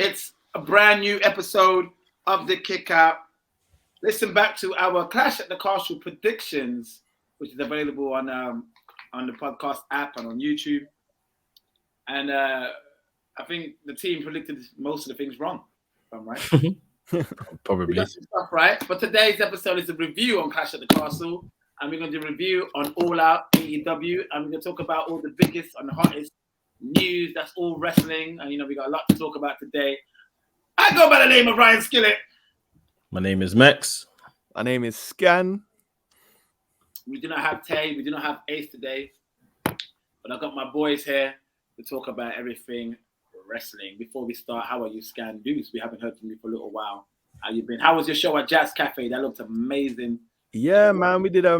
It's a brand new episode of the Kickout. Listen back to our Clash at the Castle predictions, which is available on the podcast app and on YouTube. And I think the team predicted most of the things wrong, if I'm right. Probably. We got some stuff right. But today's episode is a review on Clash at the Castle. And we're going to do a review on All Out AEW. And we're going to talk about all the biggest and the hottest news. That's all wrestling. And, we got a lot to talk about today. I go by the name of Ryan Skillit. My name is Mekz. My name is Scan. We do not have Tay. We do not have Ace today. But I've got my boys here to talk about everything wrestling. Before we start, how are you, Scan Deuce? We haven't heard from you for a little while. How you been? How was your show at Jazz Cafe? That looked amazing. Yeah, man, we did a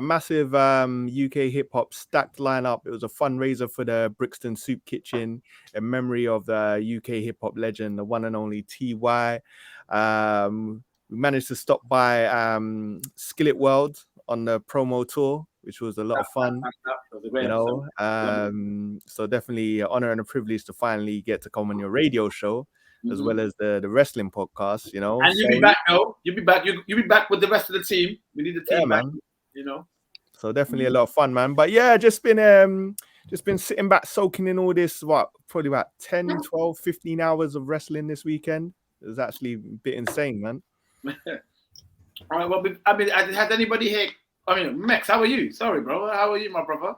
massive UK hip hop stacked lineup. It was a fundraiser for the Brixton Soup Kitchen in memory of the UK hip hop legend, the one and only TY. We managed to stop by Skillit World on the promo tour, which was a lot of fun. So definitely an honor and a privilege to finally get to come on your radio show. As well as the wrestling podcast, And you'll be back, though. You'll be back. You'll be back with the rest of the team. We need the team back, man. So definitely a lot of fun, man. But yeah, just been sitting back, soaking in all this, probably about 10, 12, 15 hours of wrestling this weekend. It was actually a bit insane, man. All right, well, has anybody here? Mekz, how are you? Sorry, bro. How are you, my brother?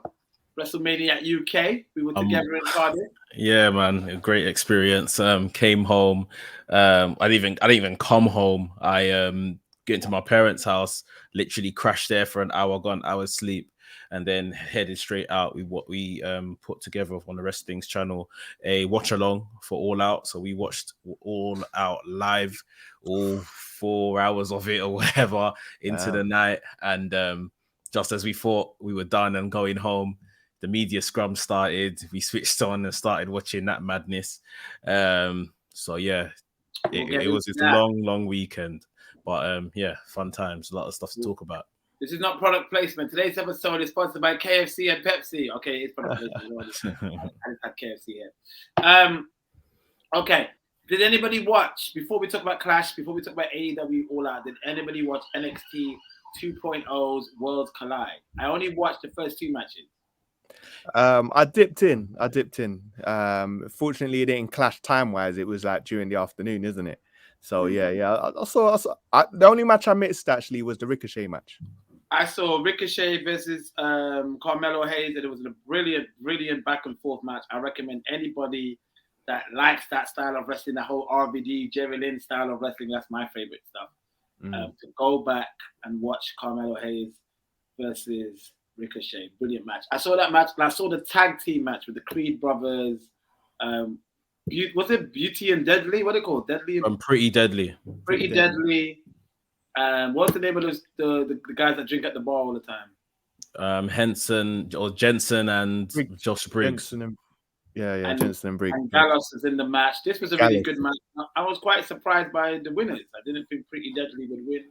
WrestleMania UK. We were together in Cardiff. Yeah, man, a great experience. Came home. I didn't even come home. I get into my parents' house, literally crashed there for an hour, got an hour's sleep, and then headed straight out with what we put together on the Wrestling's channel, a watch along for All Out. So we watched All Out live, all 4 hours of it or whatever into the night. And just as we thought we were done and going home, the media scrum started. We switched on and started watching that madness. So yeah, it was just a long weekend, but fun times. A lot of stuff to talk about. This is not product placement. Today's episode is sponsored by KFC and Pepsi. Okay, it's product placement. I just had KFC here. Okay. Did anybody watch, before we talk about Clash, before we talk about AEW All Out, did anybody watch NXT 2.0's Worlds Collide? I only watched the first two matches. I dipped in. Fortunately, it didn't clash time-wise. It was like during the afternoon, isn't it? So yeah. The only match I missed actually was the Ricochet match. I saw Ricochet versus Carmelo Hayes, and it was a brilliant back and forth match. I recommend anybody that likes that style of wrestling, that whole RVD, Jerry Lynn style of wrestling. That's my favorite stuff. To go back and watch Carmelo Hayes versus Ricochet, brilliant match. I saw that match, and I saw the tag team match with the Creed brothers. Was it Beauty and Deadly? What are they called? Deadly and Pretty Deadly. Pretty Deadly. What's the name of the guys that drink at the bar all the time? Jensen and Josh Briggs. Jensen and Briggs. And Gallows is in the match. This was a really good match. I was quite surprised by the winners. I didn't think Pretty Deadly would win.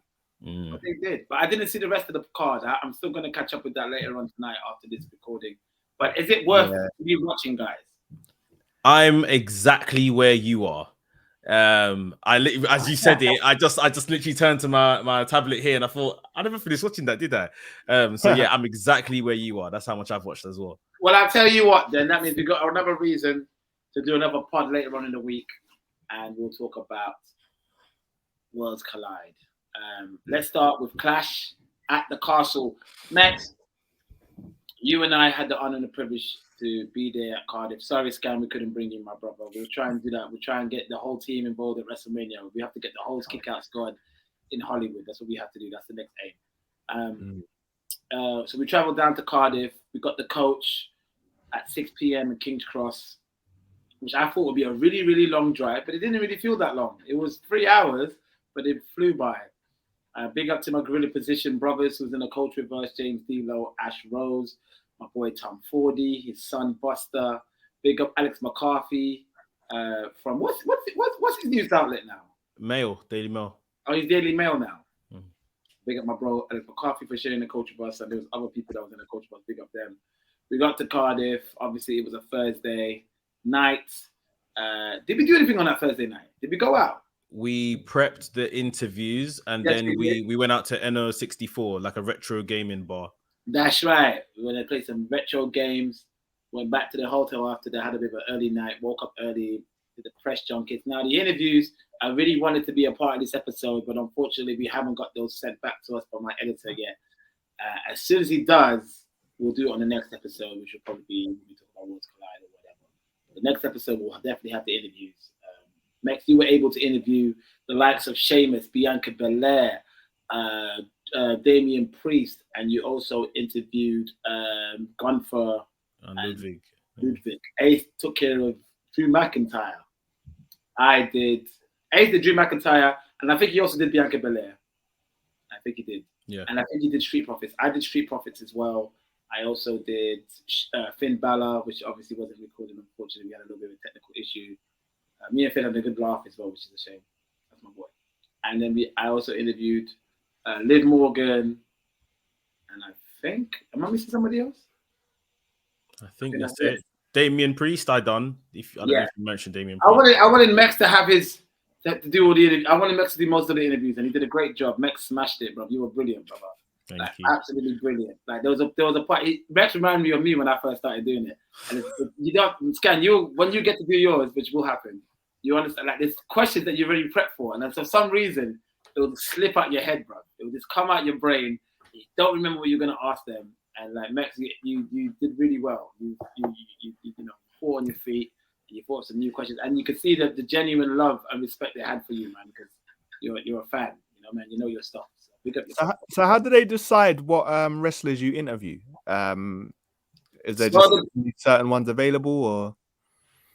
But they did. But I didn't see the rest of the card. I'm still going to catch up with that later on tonight after this recording. But is it worth me watching, guys? I'm exactly where you are. As you said it, I just literally turned to my tablet here and I thought, I never finished watching that, did I? So yeah, I'm exactly where you are. That's how much I've watched as well. Well, I'll tell you what then. That means we've got another reason to do another pod later on in the week. And we'll talk about Worlds Collide. Let's start with Clash at the Castle. Mekz, you and I had the honor and the privilege to be there at Cardiff. Sorry, Scan, we couldn't bring you, my brother. We'll try and do that. We'll try and get the whole team involved at WrestleMania. We have to get the whole Kickout squad in Hollywood. That's what we have to do. That's the next aim. So we traveled down to Cardiff. We got the coach at 6 p.m. in King's Cross, which I thought would be a really, really long drive, but it didn't really feel that long. It was 3 hours, but it flew by. Big up to my Gorilla Position brothers who's in the coach with us, James D'Lo, Ash Rose, my boy Tom Fordy, his son Buster. Big up Alex McCarthy from what's his news outlet now? Daily Mail. Oh, he's Daily Mail now. Big up my bro Alex McCarthy for sharing the coach with us, and there was other people that was in the coach with us. Big up them. We got to Cardiff. Obviously, it was a Thursday night. Did we do anything on that Thursday night? Did we go out? We prepped the interviews and Yes, then we we went out to NO64, like a retro gaming bar. That's right. We went to play some retro games. Went back to the hotel after that. Had a bit of an early night. Woke up early. Did the press junkets. Now the interviews. I really wanted to be a part of this episode, but unfortunately we haven't got those sent back to us by my editor yet. As soon as he does, we'll do it on the next episode, which will probably be when we talk about Worlds Collide or whatever. The next episode we'll definitely have the interviews. Mekz, you were able to interview the likes of Seamus, Bianca Belair, Damien Priest, and you also interviewed Gunther and Ludwig. Ace took care of Drew McIntyre. Ace did Drew McIntyre, and I think he also did Bianca Belair. I think he did. Yeah. And I think he did Street Profits. I did Street Profits as well. I also did Finn Balor, which obviously wasn't recorded. Unfortunately, we had a little bit of a technical issue. Me and Finn had a good laugh as well, which is a shame. That's my boy. And then I also interviewed Liv Morgan, and I think, am I missing somebody else? I think that's it. Damien Priest, I don't know if you mentioned Damien Priest. I wanted Mekz to do all the interviews. I wanted Mekz to do most of the interviews, and he did a great job. Mekz smashed it, bro. You were brilliant, brother. Thank you. Absolutely brilliant. Like there was a part. Mekz reminded me of me when I first started doing it. And you don't scan you when you get to do yours, which will happen. You understand? Like there's questions that you're already prepped for, and then for some reason it will slip out your head, bro. It will just come out your brain. You don't remember what you're gonna ask them. And like Mekz, you did really well. You fought on your feet. And you fought some new questions, and you could see the genuine love and respect they had for you, man, because you're a fan. You know, man. You know your stuff. So how do they decide what wrestlers you interview? Is there just certain ones available, or?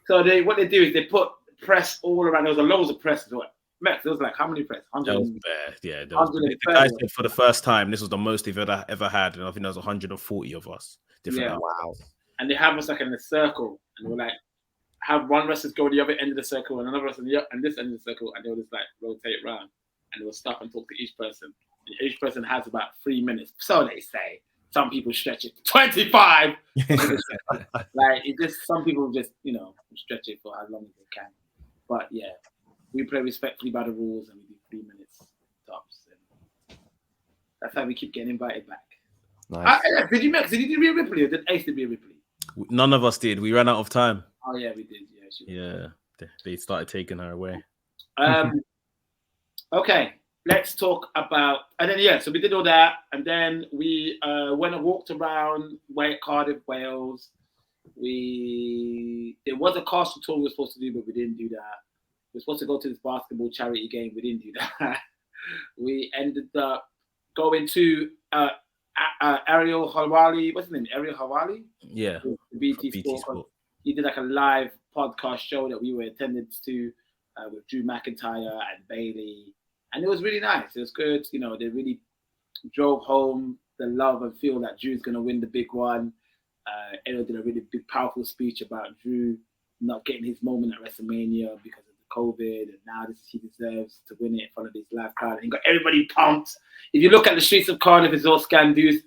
So what they do is they put press all around. There was loads of press as well. Mekz, there was like how many press? 100. The guy said for the first time this was the most they've ever had, and I think there was 140 of us. Wow. And they have us like in a circle, and they were like have one wrestler go to the other end of the circle and another wrestler and this end of the circle, and they'll just like rotate around, and they'll stop and talk to each person. And each person has about 3 minutes, so they say. Some people stretch it to 25. Like it just some people just stretch it for as long as they can. But yeah, we play respectfully by the rules, and we do 3 minutes tops. And that's how we keep getting invited back. Nice. Did you do Rhea Ripley, or did Ace do Rhea Ripley? None of us did. We ran out of time. Oh yeah, we did. Yeah, they started taking her away. Okay, let's talk about, and then so we did all that, and then we went and walked around Cardiff, Wales. There was a castle tour we were supposed to do, but we didn't do that. We were supposed to go to this basketball charity game. We didn't do that. We ended up going to Ariel Hawali. What's his name? Ariel Hawali? Yeah. BT Sport. He did like a live podcast show that we were attended to with Drew McIntyre and Bailey. And it was really nice. It was good. They really drove home the love and feel that Drew's going to win the big one. Ariel did a really big, powerful speech about Drew not getting his moment at WrestleMania because of the COVID, and now he deserves to win it in front of this live crowd. And he got everybody pumped. If you look at the streets of Cardiff, it's all scan-dus.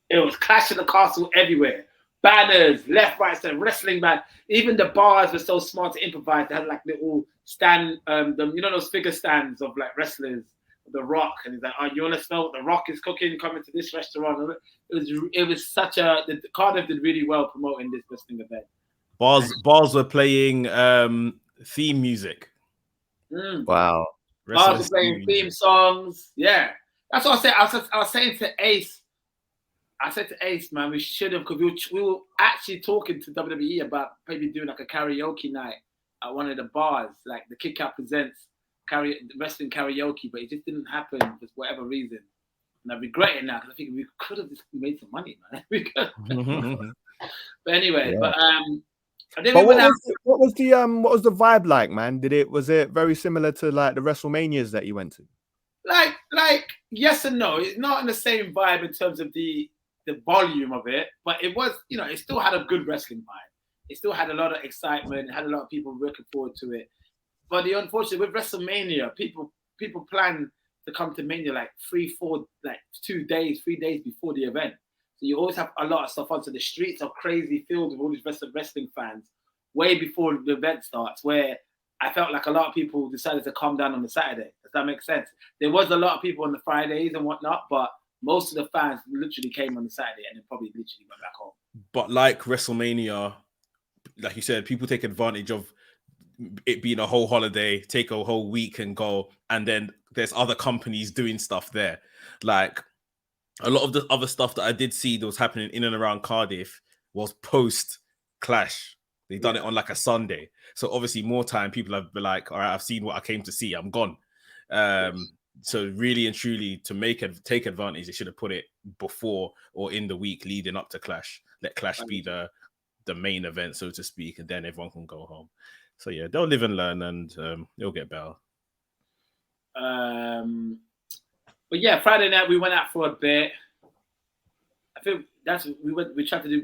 It was Clash of the Castle everywhere. Banners, left, right, center, wrestling band. Even the bars were so smart to improvise. They had like little stand, those figure stands of like wrestlers, The Rock, and he's like, "Oh, you want to smell what The Rock is cooking? Coming to this restaurant." It was such Cardiff did really well promoting this wrestling event. Bars were playing theme music. Wow. Bars were playing theme songs. Yeah, that's what I said. I was saying to Ace. I said to Ace, man, we should have, because we were actually talking to WWE about maybe doing like a karaoke night at one of the bars, like the Kickout presents wrestling karaoke, but it just didn't happen for whatever reason. And I regret it now, because I think we could have just made some money, man. We could. But anyway, yeah. And then but what was the vibe like, man? Was it very similar to like the WrestleManias that you went to? Like yes and no. It's not in the same vibe in terms of the volume of it, but it was, it still had a good wrestling vibe. It still had a lot of excitement. It had a lot of people looking forward to it. But the unfortunate with WrestleMania, people plan to come to Mania like 3 days before the event. So you always have a lot of stuff on. So the streets are crazy, filled with all these wrestling fans way before the event starts, where I felt like a lot of people decided to calm down on the Saturday. Does that make sense? There was a lot of people on the Fridays and whatnot, but most of the fans literally came on the Saturday and then probably literally went back home. But like WrestleMania, like you said, people take advantage of it being a whole holiday, take a whole week and go, and then there's other companies doing stuff there. Like a lot of the other stuff that I did see that was happening in and around Cardiff was post Clash. They done it on like a Sunday, so obviously more time people have been like, all right, I've seen what I came to see, I'm gone. So really and truly, to take advantage, they should have put it before or in the week leading up to Clash. Let Clash be the main event, so to speak, and then everyone can go home. So yeah, they'll live and learn, and it'll get better. But yeah, Friday night we went out for a bit. I think we tried to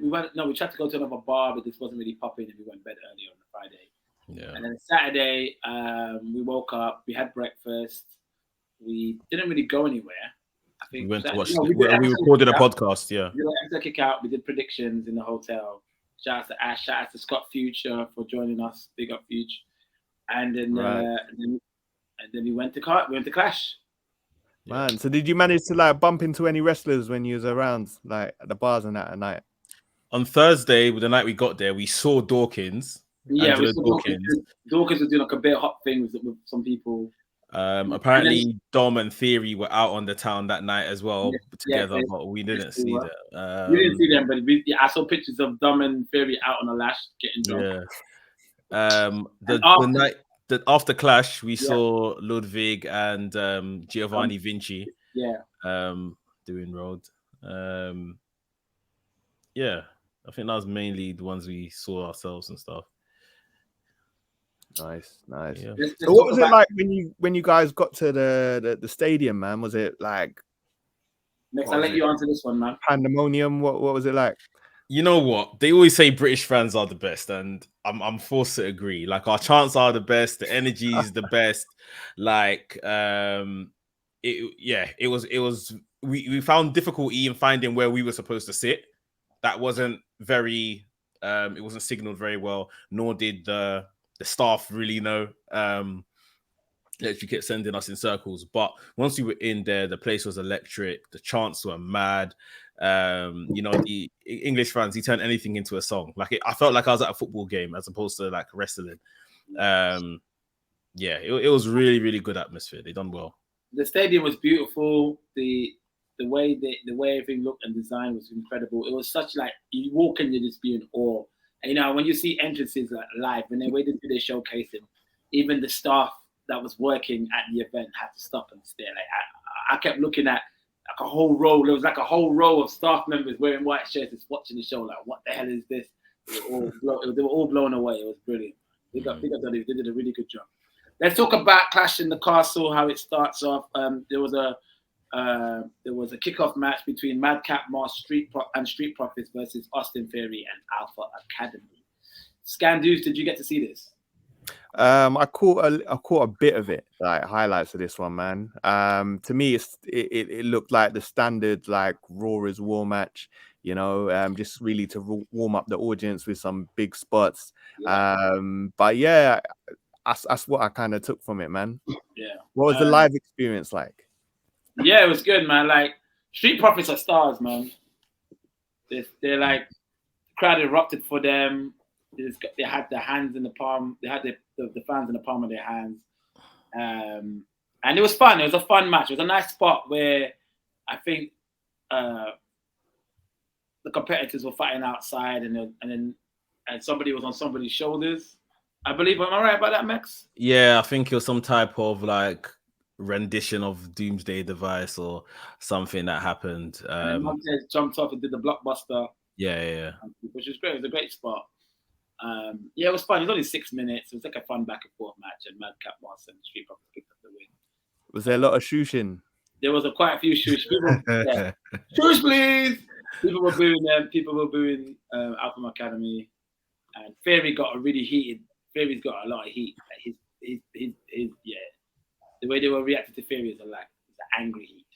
go to another bar, but this wasn't really popping, and we went to bed early on the Friday. Yeah. And then Saturday, we woke up, we had breakfast. We didn't really go anywhere. I think we went to watch. We recorded a podcast. Yeah. We went to Kickout. We did predictions in the hotel. Shout out to Ash. Shout out to Scott Future for joining us. Big up Future. And then we went to Clash. Man, so did you manage to like bump into any wrestlers when you was around, like at the bars and that at night? On Thursday, the night we got there, we saw Dawkins. Yeah, we saw Dawkins. Dawkins was doing like a bit of hot things with some people. Apparently, Dom and Theory were out on the town that night as well together, but we didn't see that. We didn't see them, but I saw pictures of Dom and Theory out on the lash getting drunk. Yeah. After Clash, we saw Ludwig and Giovanni Vinci. Yeah. Doing road. Yeah, I think that was mainly the ones we saw ourselves and stuff. Nice. Yeah. So what was it like when you guys got to the stadium, man? Was it like? Mekz, I'll let you answer this one, man. Pandemonium. What was it like? You know what? They always say British fans are the best, and I'm forced to agree. Like our chants are the best, the energy is the best. Like it was. We found difficulty in finding where we were supposed to sit. That wasn't very. It wasn't signaled very well, nor did the staff really know. Literally kept sending us in circles. But once we were in there, the place was electric. The chants were mad. The English fans, he turned anything into a song. I felt like I was at a football game as opposed to like wrestling. It was really, really good atmosphere. They done well. The stadium was beautiful. The way everything looked and design was incredible. It was such like you walk in, you just be in awe. And, when you see entrances like live, when they waited to do their showcasing, even the staff that was working at the event had to stop and stare. Like I kept looking at like a whole row. There was like a whole row of staff members wearing white shirts just watching the show. Like, what the hell is this? They were all blown away. It was brilliant. They did a really good job. Let's talk about Clash in the Castle. How it starts off. There was a kickoff match between Madcap Moss and Street Profits versus Austin Theory and Alpha Academy. Scandoos, did you get to see this? I caught a bit of it, like highlights of this one, man. To me, it looked like the standard like Raw is War match, just really to warm up the audience with some big spots. Yeah. But yeah, that's what I kind of took from it, man. Yeah. What was the live experience like? Yeah, it was good, man. Like Street Profits are stars, man. They're like crowd erupted for them. They had their hands in the palm. They had the fans in the palm of their hands, and it was fun. It was a fun match. It was a nice spot where I think the competitors were fighting outside, and somebody was on somebody's shoulders. I believe. Am I right about that, Mekz? Yeah, I think it was some type of like rendition of Doomsday Device or something that happened. And Montez jumped off and did the blockbuster. Yeah. Which was great. It was a great spot. It was fun. It was only 6 minutes. It was like a fun back and forth match, and Madcap Moss and Street Profits picked up the win. Was there a lot of shooshing? There was quite a few shoosh. Shoosh, please! People were booing them. People were booing Alpha Academy, and Theory got a really heated. Theory's got a lot of heat. His the way they were reacting to Theory is like it's an angry heat.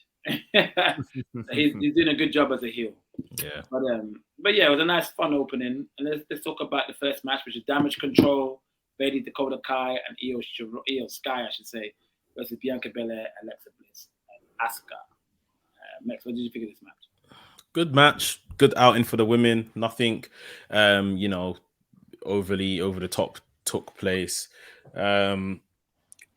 He's doing a good job as a heel. Yeah. But yeah, it was a nice, fun opening. And let's talk about the first match, which is Damage Control, Bailey, Dakota Kai, and Io Sky, I should say, versus Bianca Belair, Alexa Bliss, and Asuka. Mekz, what did you think of this match? Good match, good outing for the women. Nothing, overly over the top took place. I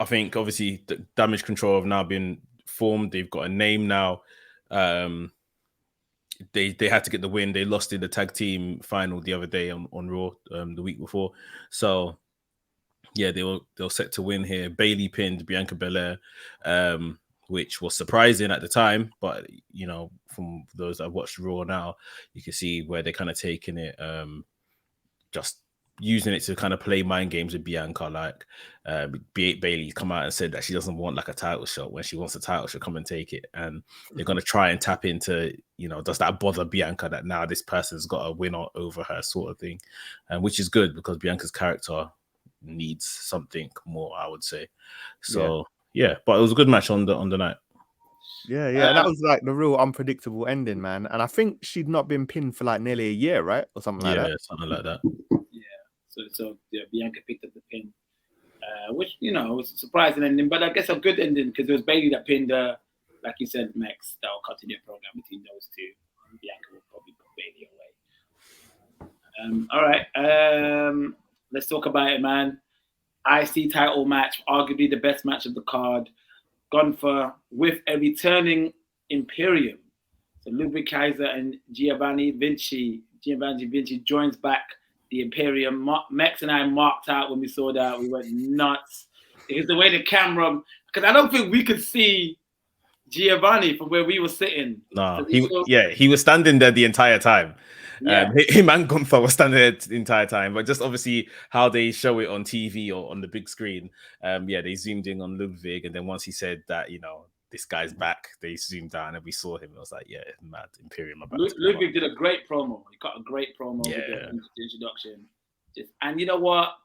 think obviously the Damage Control have now been formed. They've got a name now. They had to get the win. They lost in the tag team final the other day on Raw the week before. So yeah, they were set to win here. Bailey pinned Bianca Belair, which was surprising at the time, but from those that watched Raw now, you can see where they're kind of taking it, just using it to kind of play mind games with Bianca. Like Bailey come out and said that she doesn't want like a title shot. When she wants a title, she'll come and take it. And they're going to try and tap into, does that bother Bianca that now this person's got a win over her sort of thing, which is good because Bianca's character needs something more, I would say. So yeah, but it was a good match on the night. Yeah, and that was like the real unpredictable ending, man. And I think she'd not been pinned for like nearly a year, right, or something like that. Yeah, something like that. Yeah. So Bianca picked up the pin, which was a surprising ending, but I guess a good ending because it was Bailey that pinned her. Like you said, Mekz, that will continue a program between those two. And Bianca will probably put Bailey away. All right. Let's talk about it, man. IC title match, arguably the best match of the card. Gunther with a returning Imperium. So Ludwig Kaiser and Giovanni Vinci joins back the Imperium. Mekz and I marked out when we saw that. We went nuts. It's the way the camera, because I don't think we could see Giovanni from where we were sitting. No, he was standing there the entire time. Yeah. Him and Gunther were standing there the entire time, but just obviously how they show it on TV or on the big screen. They zoomed in on Ludwig, and then once he said that, this guy's back, they zoomed down and we saw him. I was like, yeah, mad Imperium. Ludwig did a great promo. He got a great promo with the introduction. And you know what?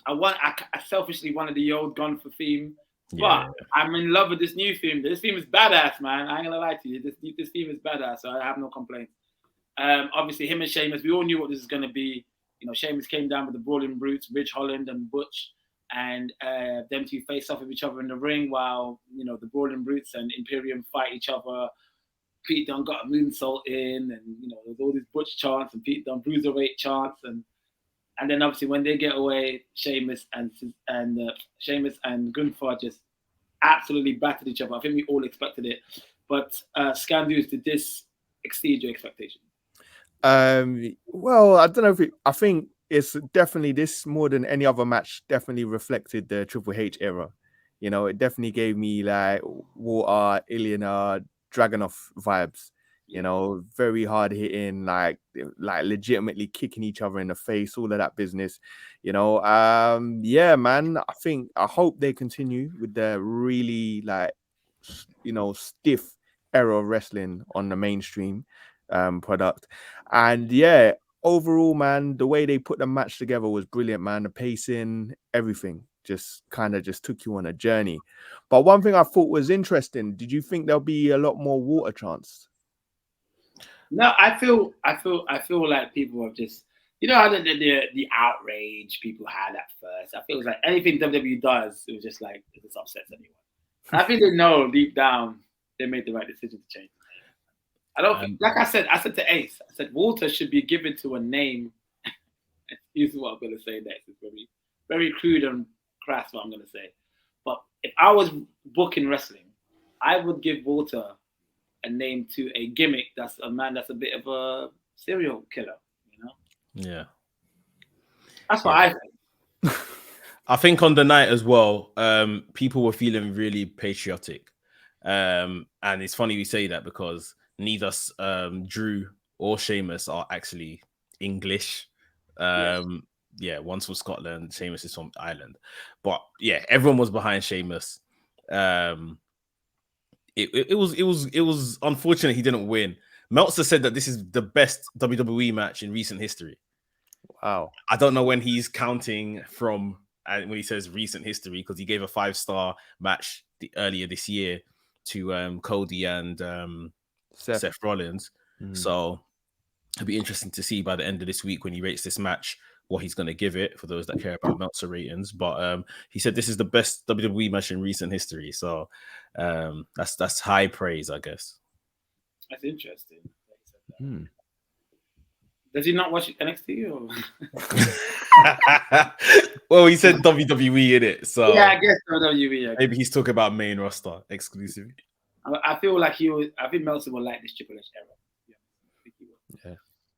I selfishly wanted the old Gunther theme. But I'm in love with this new theme. This theme is badass, man. I ain't gonna lie to you. This theme is badass, so I have no complaints. Obviously, him and Sheamus, we all knew what this is gonna be. Sheamus came down with the Brawling Brutes, Ridge Holland and Butch, and them two face off with each other in the ring while the Brawling Brutes and Imperium fight each other. Pete Dunne got a moonsault in, and there's all these Butch chants and Pete Dunne bruiserweight chants, and then obviously when they get away, Sheamus and Gunther just absolutely battered each other. I think we all expected it. But Scandus, did this exceed your expectations? Well, I don't know I think it's definitely this more than any other match definitely reflected the Triple H era. It definitely gave me like Walter, Ilya, Dragunov vibes. Very hard hitting, like legitimately kicking each other in the face, all of that business. Man. I hope they continue with the really stiff era of wrestling on the mainstream product. And overall, man, the way they put the match together was brilliant, man. The pacing, everything just took you on a journey. But one thing I thought was interesting, did you think there'll be a lot more water chants? No, I feel like people have just, how the outrage people had at first. I feel like anything WWE does, it was just like it just upsets anyone. I think they know deep down they made the right decision to change. I don't think, like I said to Ace, I said Walter should be given to a name. This is what I'm gonna say next. It's very, very crude and crass what I'm gonna say. But if I was booking wrestling, I would give Walter a name to a gimmick that's a man that's a bit of a serial killer, Yeah. That's what I think. I think on the night as well, people were feeling really patriotic. And it's funny we say that because neither Drew or Sheamus are actually English. One's from Scotland, Sheamus is from Ireland. But yeah, everyone was behind Sheamus. It was unfortunate he didn't win. Meltzer said that this is the best WWE match in recent history. Wow. I don't know when he's counting from when he says recent history, because he gave a 5-star match earlier this year to Cody and Seth Rollins. Mm-hmm. So it'll be interesting to see by the end of this week when he rates this match what he's going to give it for those that care about Meltzer ratings. But he said this is the best WWE match in recent history. So that's high praise, I guess. That's interesting. Does he not watch NXT? Or? Well, he said WWE in it, so yeah, I guess WWE. Maybe he's talking about main roster exclusively. I feel like I think Meltzer will like this Triple H era. Yeah, I think he will. Yeah.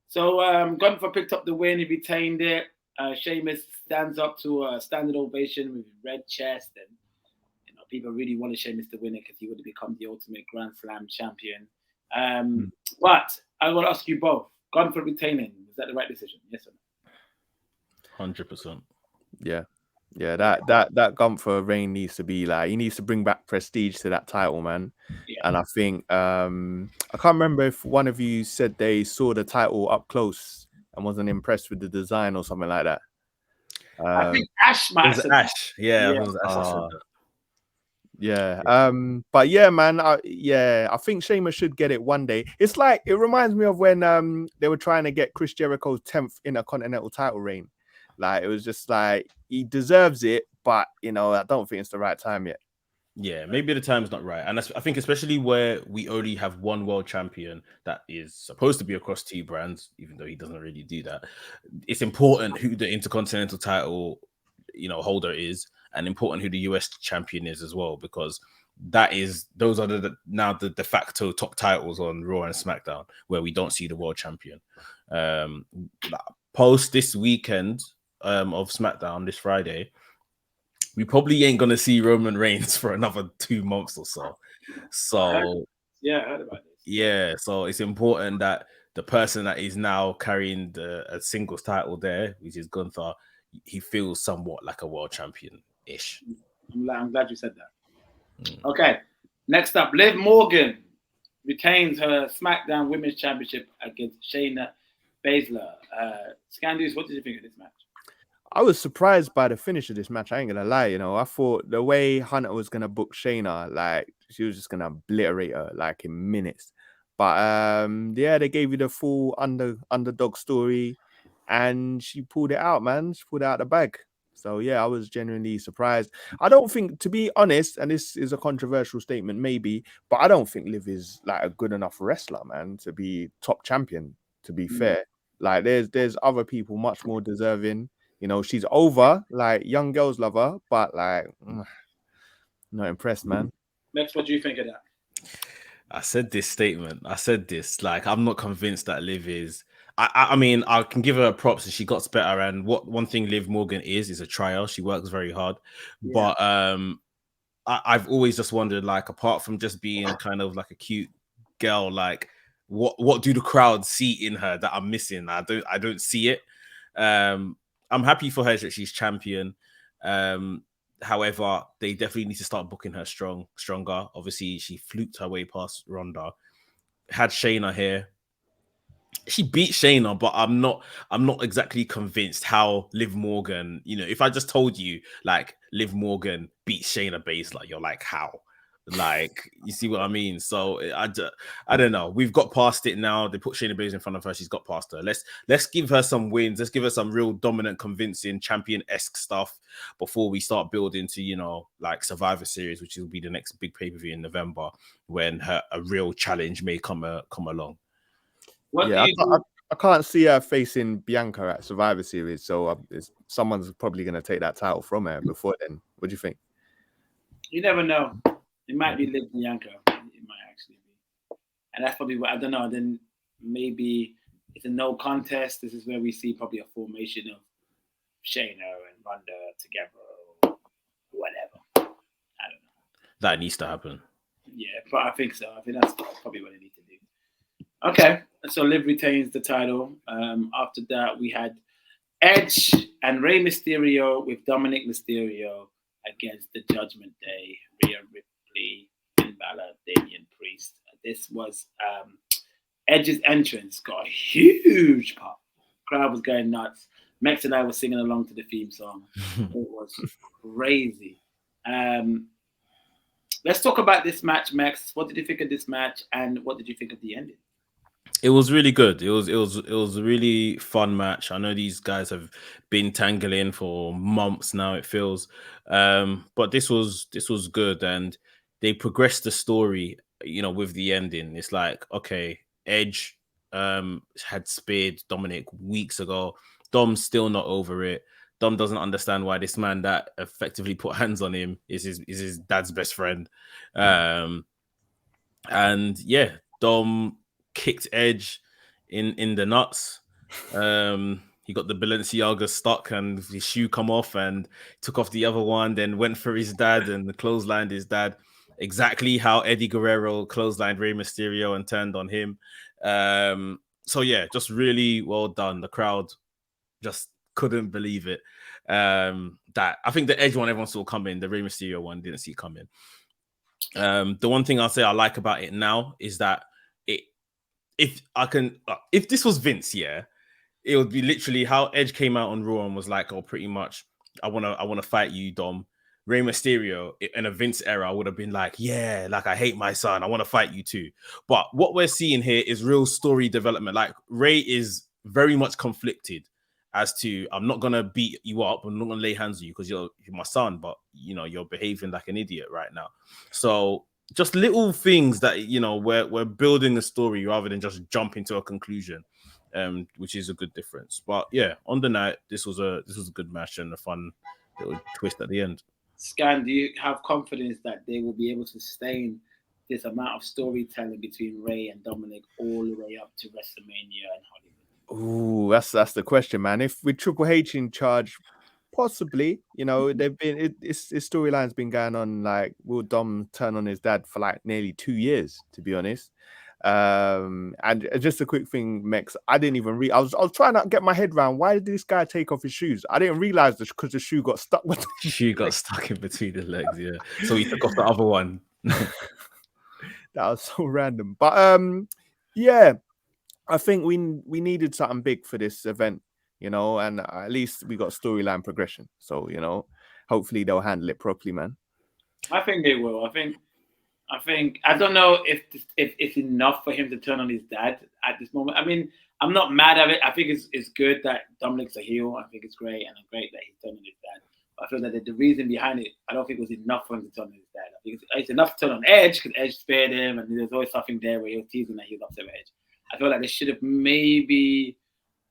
So Gunther picked up the win. He retained it. Sheamus stands up to a standard ovation with his red chest, and people really wanted Sheamus to win it because he would have become the ultimate Grand Slam champion. But I will ask you both: Gunther retaining, was that the right decision? Yes or no? 100%. Yeah. Yeah, that Gunther reign needs to be like, he needs to bring back prestige to that title, man. Yeah. And I think I can't remember if one of you said they saw the title up close and wasn't impressed with the design or something like that. I think Ash might have said Ash. Yeah, it was Ash that said that. Yeah. But yeah, man, I think Sheamus should get it one day. It's like, it reminds me of when they were trying to get Chris Jericho's 10th Intercontinental title reign. Like, it was just like, he deserves it, but I don't think it's the right time yet. Yeah, maybe the time's not right. And I think especially where we only have one world champion that is supposed to be across two brands, even though he doesn't really do that, it's important who the Intercontinental title, holder is, and important who the US champion is as well, because those are now the de facto top titles on Raw and SmackDown, where we don't see the world champion. Post this weekend of SmackDown this Friday, we probably ain't gonna see Roman Reigns for another 2 months or so. So I heard about this. Yeah, so it's important that the person that is now carrying a singles title there, which is Gunther, he feels somewhat like a world champion-ish. I'm glad you said that. Okay, next up, Liv Morgan retains her SmackDown Women's Championship against Shayna Baszler. Scandus, what did you think of this match? I was surprised by the finish of this match. I ain't gonna lie, I thought the way Hunter was gonna book Shayna, like she was just gonna obliterate her like in minutes. But they gave you the full underdog story, and she pulled it out, man. She pulled it out the bag. So yeah, I was genuinely surprised. I don't think, to be honest, and this is a controversial statement, maybe, but I don't think Liv is like a good enough wrestler, man, to be top champion. To be fair, like there's other people much more deserving. She's over, like young girls love her, but like, not impressed, man. Mekz, what do you think of that? I said this, like, I'm not convinced that Liv is. I mean, I can give her props and she got better. And one thing Liv Morgan is a trial. She works very hard. Yeah. But I've always just wondered, like, apart from just being kind of like a cute girl, like, what do the crowd see in her that I'm missing? I don't see it. I'm happy for her that she's champion. However, they definitely need to start booking her stronger. Obviously, she fluked her way past Ronda. Had Shayna here. She beat Shayna, but I'm not exactly convinced how Liv Morgan, if I just told you, like, Liv Morgan beat Shayna Baszler, you're like, how? Like, you see what I mean? So I don't know. We've got past it now. They put Shayna Baszler in front of her. She's got past her. Let's give her some wins. Let's give her some real dominant, convincing, champion-esque stuff before we start building to, like Survivor Series, which will be the next big pay-per-view in November, when a real challenge may come along. I can't see her facing Bianca at Survivor Series, so someone's probably going to take that title from her before then. What do you think? You never know. It might be Liv Bianca. It might actually be. And that's probably what, I don't know. Then maybe it's a no contest. This is where we see probably a formation of Shayna and Ronda together or whatever. I don't know. That needs to happen. Yeah, but I think so. I think that's probably what they need to do. Okay, so Liv retains the title. After that, we had Edge and Rey Mysterio with Dominic Mysterio against the Judgment Day, Rhea Ripley, Finn Balor, Damian Priest. This was Edge's entrance got a huge pop. Crowd was going nuts. Mekz and I were singing along to the theme song. It was crazy. Let's talk about this match, Mekz. What did you think of this match, and what did you think of the ending? It was really good. It was a really fun match. I know these guys have been tangling for months now, it feels. But this was good, and they progressed the story, with the ending. It's like, okay, Edge had speared Dominic weeks ago. Dom's still not over it. Dom doesn't understand why this man that effectively put hands on him is his dad's best friend. Um and yeah, Dom kicked Edge in the nuts. He got the Balenciaga stuck and his shoe come off and took off the other one, then went for his dad and clotheslined his dad. Exactly how Eddie Guerrero clotheslined Rey Mysterio and turned on him. So yeah, just really well done. The crowd just couldn't believe it. That I think the Edge one everyone saw coming, the Rey Mysterio one didn't see coming. The one thing I'll say I like about it now is that it, if this was Vince, yeah, it would be literally how Edge came out on Raw and was like, "Oh, pretty much, I wanna fight you, Dom." Rey Mysterio in a Vince era would have been like, "Yeah, like I hate my son, I want to fight you too." But what we're seeing here is real story development. Like Rey is very much conflicted as to, I'm not gonna beat you up, I'm not gonna lay hands on you because you're my son, but you're behaving like an idiot right now. So just little things that we're building a story rather than just jumping to a conclusion, which is a good difference. But yeah, on the night, this was a good match and a fun little twist at the end. Scan, do you have confidence that they will be able to sustain this amount of storytelling between Ray and Dominic all the way up to WrestleMania and Hollywood? Ooh, that's the question, man. If with Triple H in charge, possibly. They've been this storyline's been going on. Like, will Dom turn on his dad for like nearly 2 years, to be honest. And just a quick thing, Mekz, I didn't even I was trying to get my head around, why did this guy take off his shoes? I didn't realize this because the shoe got stuck with the shoe got stuck in between the legs, yeah. So he took off the other one. That was so random. But yeah, I think we needed something big for this event, and at least we got storyline progression. So, hopefully they'll handle it properly, man. I think they will. I think I don't know if it's enough for him to turn on his dad at this moment. I mean, I'm not mad at it. I think it's good that Dominic's a heel. I think it's great, and it's great that he's turning on his dad. But I feel that the reason behind it, I don't think it was enough for him to turn on his dad. I think it's enough to turn on Edge because Edge spared him, and there's always something there where he was teasing that he was upset with Edge. I feel like they should have maybe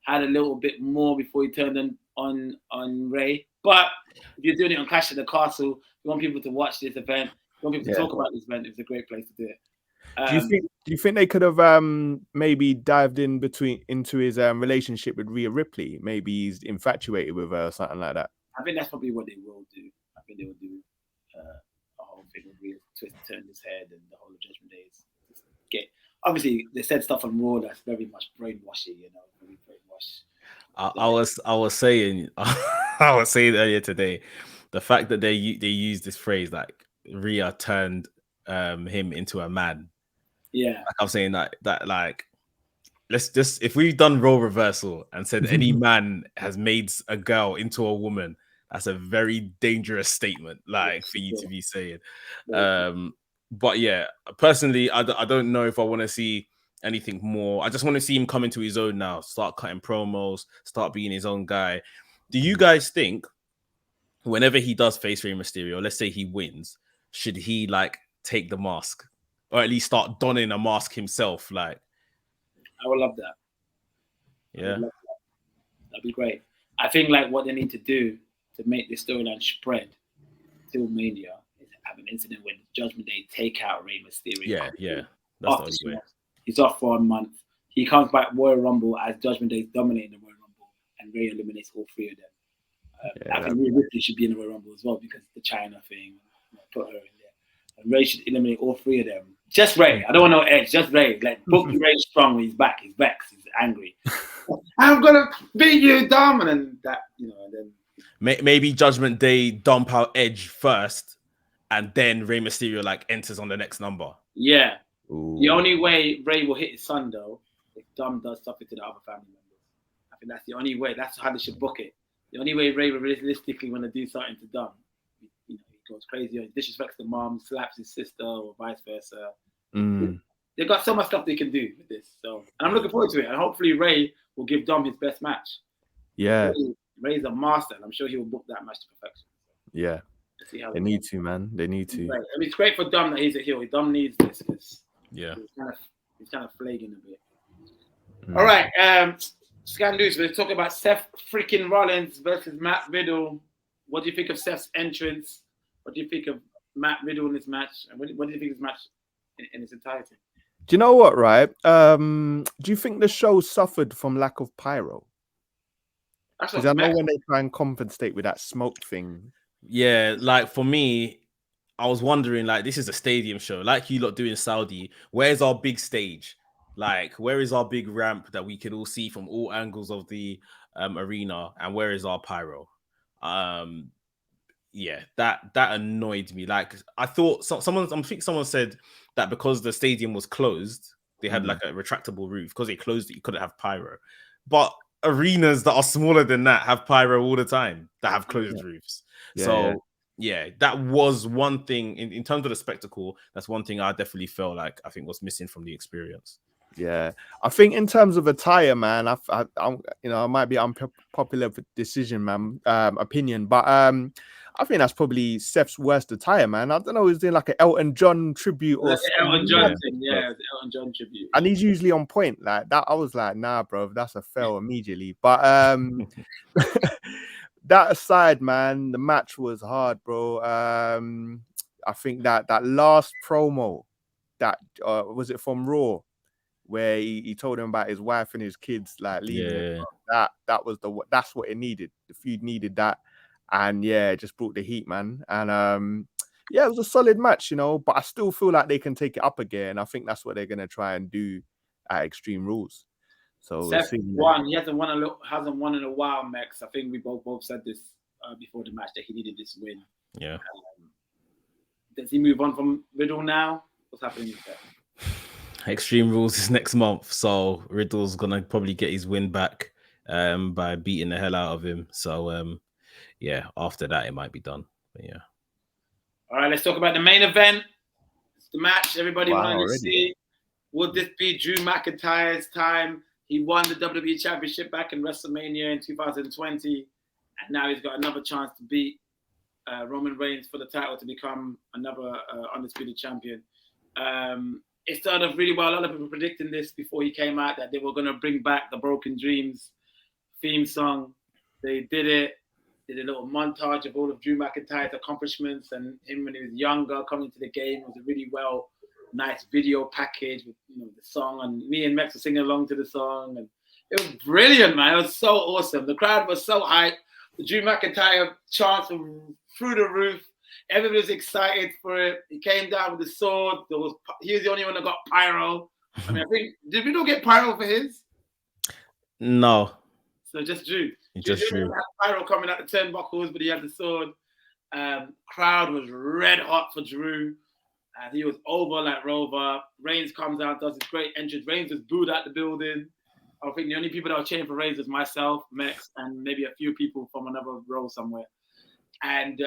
had a little bit more before he turned on Ray. But if you're doing it on Clash at the Castle, you want people to watch this event. You want people to talk about this event. It's a great place to do it. Do you think they could have maybe dived into his relationship with Rhea Ripley? Maybe he's infatuated with her or something like that. I think that's probably what they will do. I think they will do a whole thing with Rhea, turn his head, and the whole of Judgment Day is get. Obviously, they said stuff on Raw that's very much brainwashy. Very brainwash. I was saying I was saying earlier today, the fact that they use this phrase like Rhea turned him into a man. Yeah, like I'm saying that like, let's just, if we've done role reversal and said any man has made a girl into a woman, that's a very dangerous statement, like, for you to be saying. But yeah, personally, I don't know if I want to see anything more. I just want to see him come into his own now, start cutting promos, start being his own guy. Do you guys think whenever he does face Rey Mysterio, let's say he wins, should he like take the mask, or at least start donning a mask himself? Like, I would love that. Yeah, that'd be great. I think like what they need to do to make this storyline spread till Mania is have an incident when Judgment Day take out Rey Mysterio. Yeah, that's the only way. He's off for a month. He comes back Royal Rumble as Judgment Day is dominating the Royal Rumble, and Rey eliminates all three of them. I think Rhea Ripley should be in the Royal Rumble as well because the China thing, put her in there. And Rey should eliminate all three of them. Just Rey. I don't want no Edge. Just Rey. Like, book Rey strong when he's back. He's vexed. He's angry. I'm gonna beat you, Dom, and then that, and then maybe Judgment Day dump out Edge first, and then Rey Mysterio like enters on the next number. Yeah. Ooh. The only way Rey will hit his son though, if Dom does something to the other family members. I think that's the only way. That's how they should book it. The only way Rey will realistically want to do something to Dom, he goes crazy, or he disrespects the mom, slaps his sister, or vice versa. They've got so much stuff they can do with this. So, and I'm looking forward to it. And hopefully Ray will give Dom his best match. Yeah. Ray's a master, and I'm sure he will book that match to perfection. Yeah. Let's see how they need to, man. They need to. Right. I mean, it's great for Dom that he's a heel. Dom needs this because he's kind of flagging a bit. All right, Scandus, let's talk about Seth freaking Rollins versus Matt Riddle. What do you think of Seth's entrance? What do you think of Matt Riddle in this match? And what do you think of this match in its entirety? Do you know what, right? Do you think the show suffered from lack of pyro? Because I know when they try and compensate with that smoke thing. Yeah, like for me, I was wondering, like, this is a stadium show. Like you lot do in Saudi, where's our big stage? Like, where is our big ramp that we can all see from all angles of the arena? And where is our pyro? Yeah, that annoyed me. Like, I thought I think someone said that because the stadium was closed, they had like a retractable roof. Because they closed it, you couldn't have pyro. But arenas that are smaller than that have pyro all the time that have closed roofs. Yeah, that was one thing in terms of the spectacle. That's one thing I definitely felt like I think was missing from the experience. Yeah, I think in terms of attire, man, I'm I might be unpopular decision, man, opinion, but I think that's probably Seth's worst attire, man. I don't know, he's doing like an Elton John tribute or Elton John thing, Elton John tribute, and he's usually on point like that. I was like, nah, bro, that's a fail immediately. But that aside, man, the match was hard, bro. I think that last promo, that was it from Raw, where he told him about his wife and his kids like leaving. That's what it needed. The feud needed that, and it just brought the heat, man. And it was a solid match, but I still feel like they can take it up again. I think that's what they're gonna try and do at Extreme Rules. So Seth won. He hasn't won in a while, Mekz. I think we both said this before the match that he needed this win. Yeah. Does he move on from Riddle now? What's happening with that? Extreme Rules is next month, so Riddle's gonna probably get his win back by beating the hell out of him. So after that it might be done. But yeah. All right, let's talk about the main event. It's the match everybody wanted to see. Would this be Drew McIntyre's time? He won the WWE Championship back in WrestleMania in 2020, and now he's got another chance to beat Roman Reigns for the title to become another undisputed champion. It started off really well. A lot of people predicting this before he came out, that they were going to bring back the Broken Dreams theme song. They did it. Did a little montage of all of Drew McIntyre's accomplishments and him when he was younger coming to the game. It was a really nice video package with the song, and me and Mekz were singing along to the song, and it was brilliant, man. It was so awesome. The crowd was so hyped. The Drew McIntyre chants were through the roof. Everybody was excited for it. He came down with the sword. He was the only one that got pyro. I mean, I think, did we not get pyro for his? No. So just Drew. Just Drew. Had pyro coming out the turnbuckles, but he had the sword. Crowd was red hot for Drew. And he was over like Rover. Reigns comes out, does his great entrance. Reigns was booed out the building. I think the only people that were cheering for Reigns was myself, Mekz, and maybe a few people from another row somewhere. And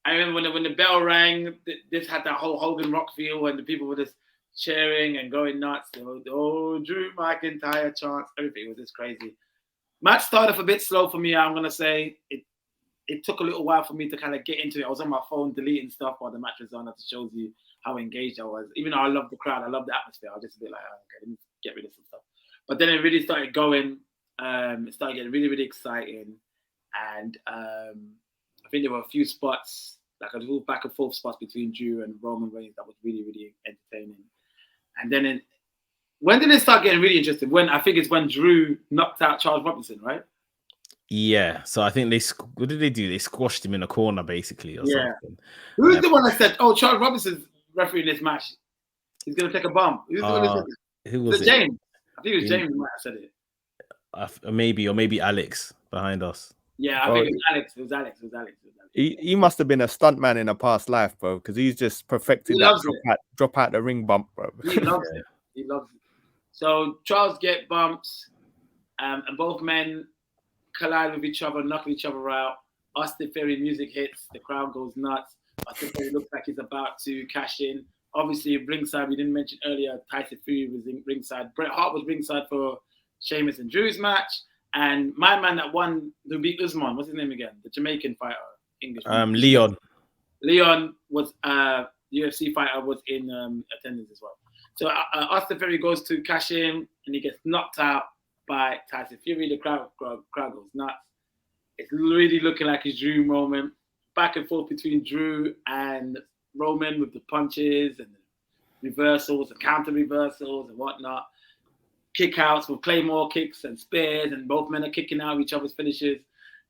I remember when the bell rang, this had that whole Hogan Rock feel, and the people were just cheering and going nuts. Drew McIntyre chants, everything was just crazy. Match started off a bit slow for me, I'm going to say. It took a little while for me to kind of get into it. I was on my phone deleting stuff while the match was on. That shows you how engaged I was. Even though I love the crowd, I love the atmosphere, I was just a bit like, okay, let me get rid of some stuff. But then it really started going. It started getting really, really exciting. And I think there were a few spots, like a little back and forth spots between Drew and Roman Reigns that was really, really entertaining. And then when did it start getting really interesting? I think it's when Drew knocked out Charles Robinson, right? Yeah, so I think what did they do? They squashed him in a corner, basically, or something. Who's the one that said, Charles Robinson's refereeing this match? He's going to take a bump. Who was it? James. I think it was James who might have said it. Maybe Alex behind us. Yeah, I think it was Alex. He must have been a stuntman in a past life, bro, because he's just perfected that drop out the ring bump, bro. He loves it. He loves it. So Charles get bumps, and both men collide with each other, knock each other out. Austin Theory music hits, the crowd goes nuts. Austin Theory looks like he's about to cash in. Obviously, ringside, we didn't mention earlier, Tyson Fury was in ringside. Bret Hart was ringside for Sheamus and Drew's match. And my man that won, who beat Usman, what's his name again? The Jamaican fighter, English. Leon. Leon was UFC fighter, was in attendance as well. So Austin Fury goes to cash in, and he gets knocked out by Tyson Fury. The crowd goes nuts. It's really looking like his Drew moment. Back and forth between Drew and Roman with the punches and the reversals and counter reversals and whatnot. Kickouts with Claymore kicks and spears, and both men are kicking out each other's finishes.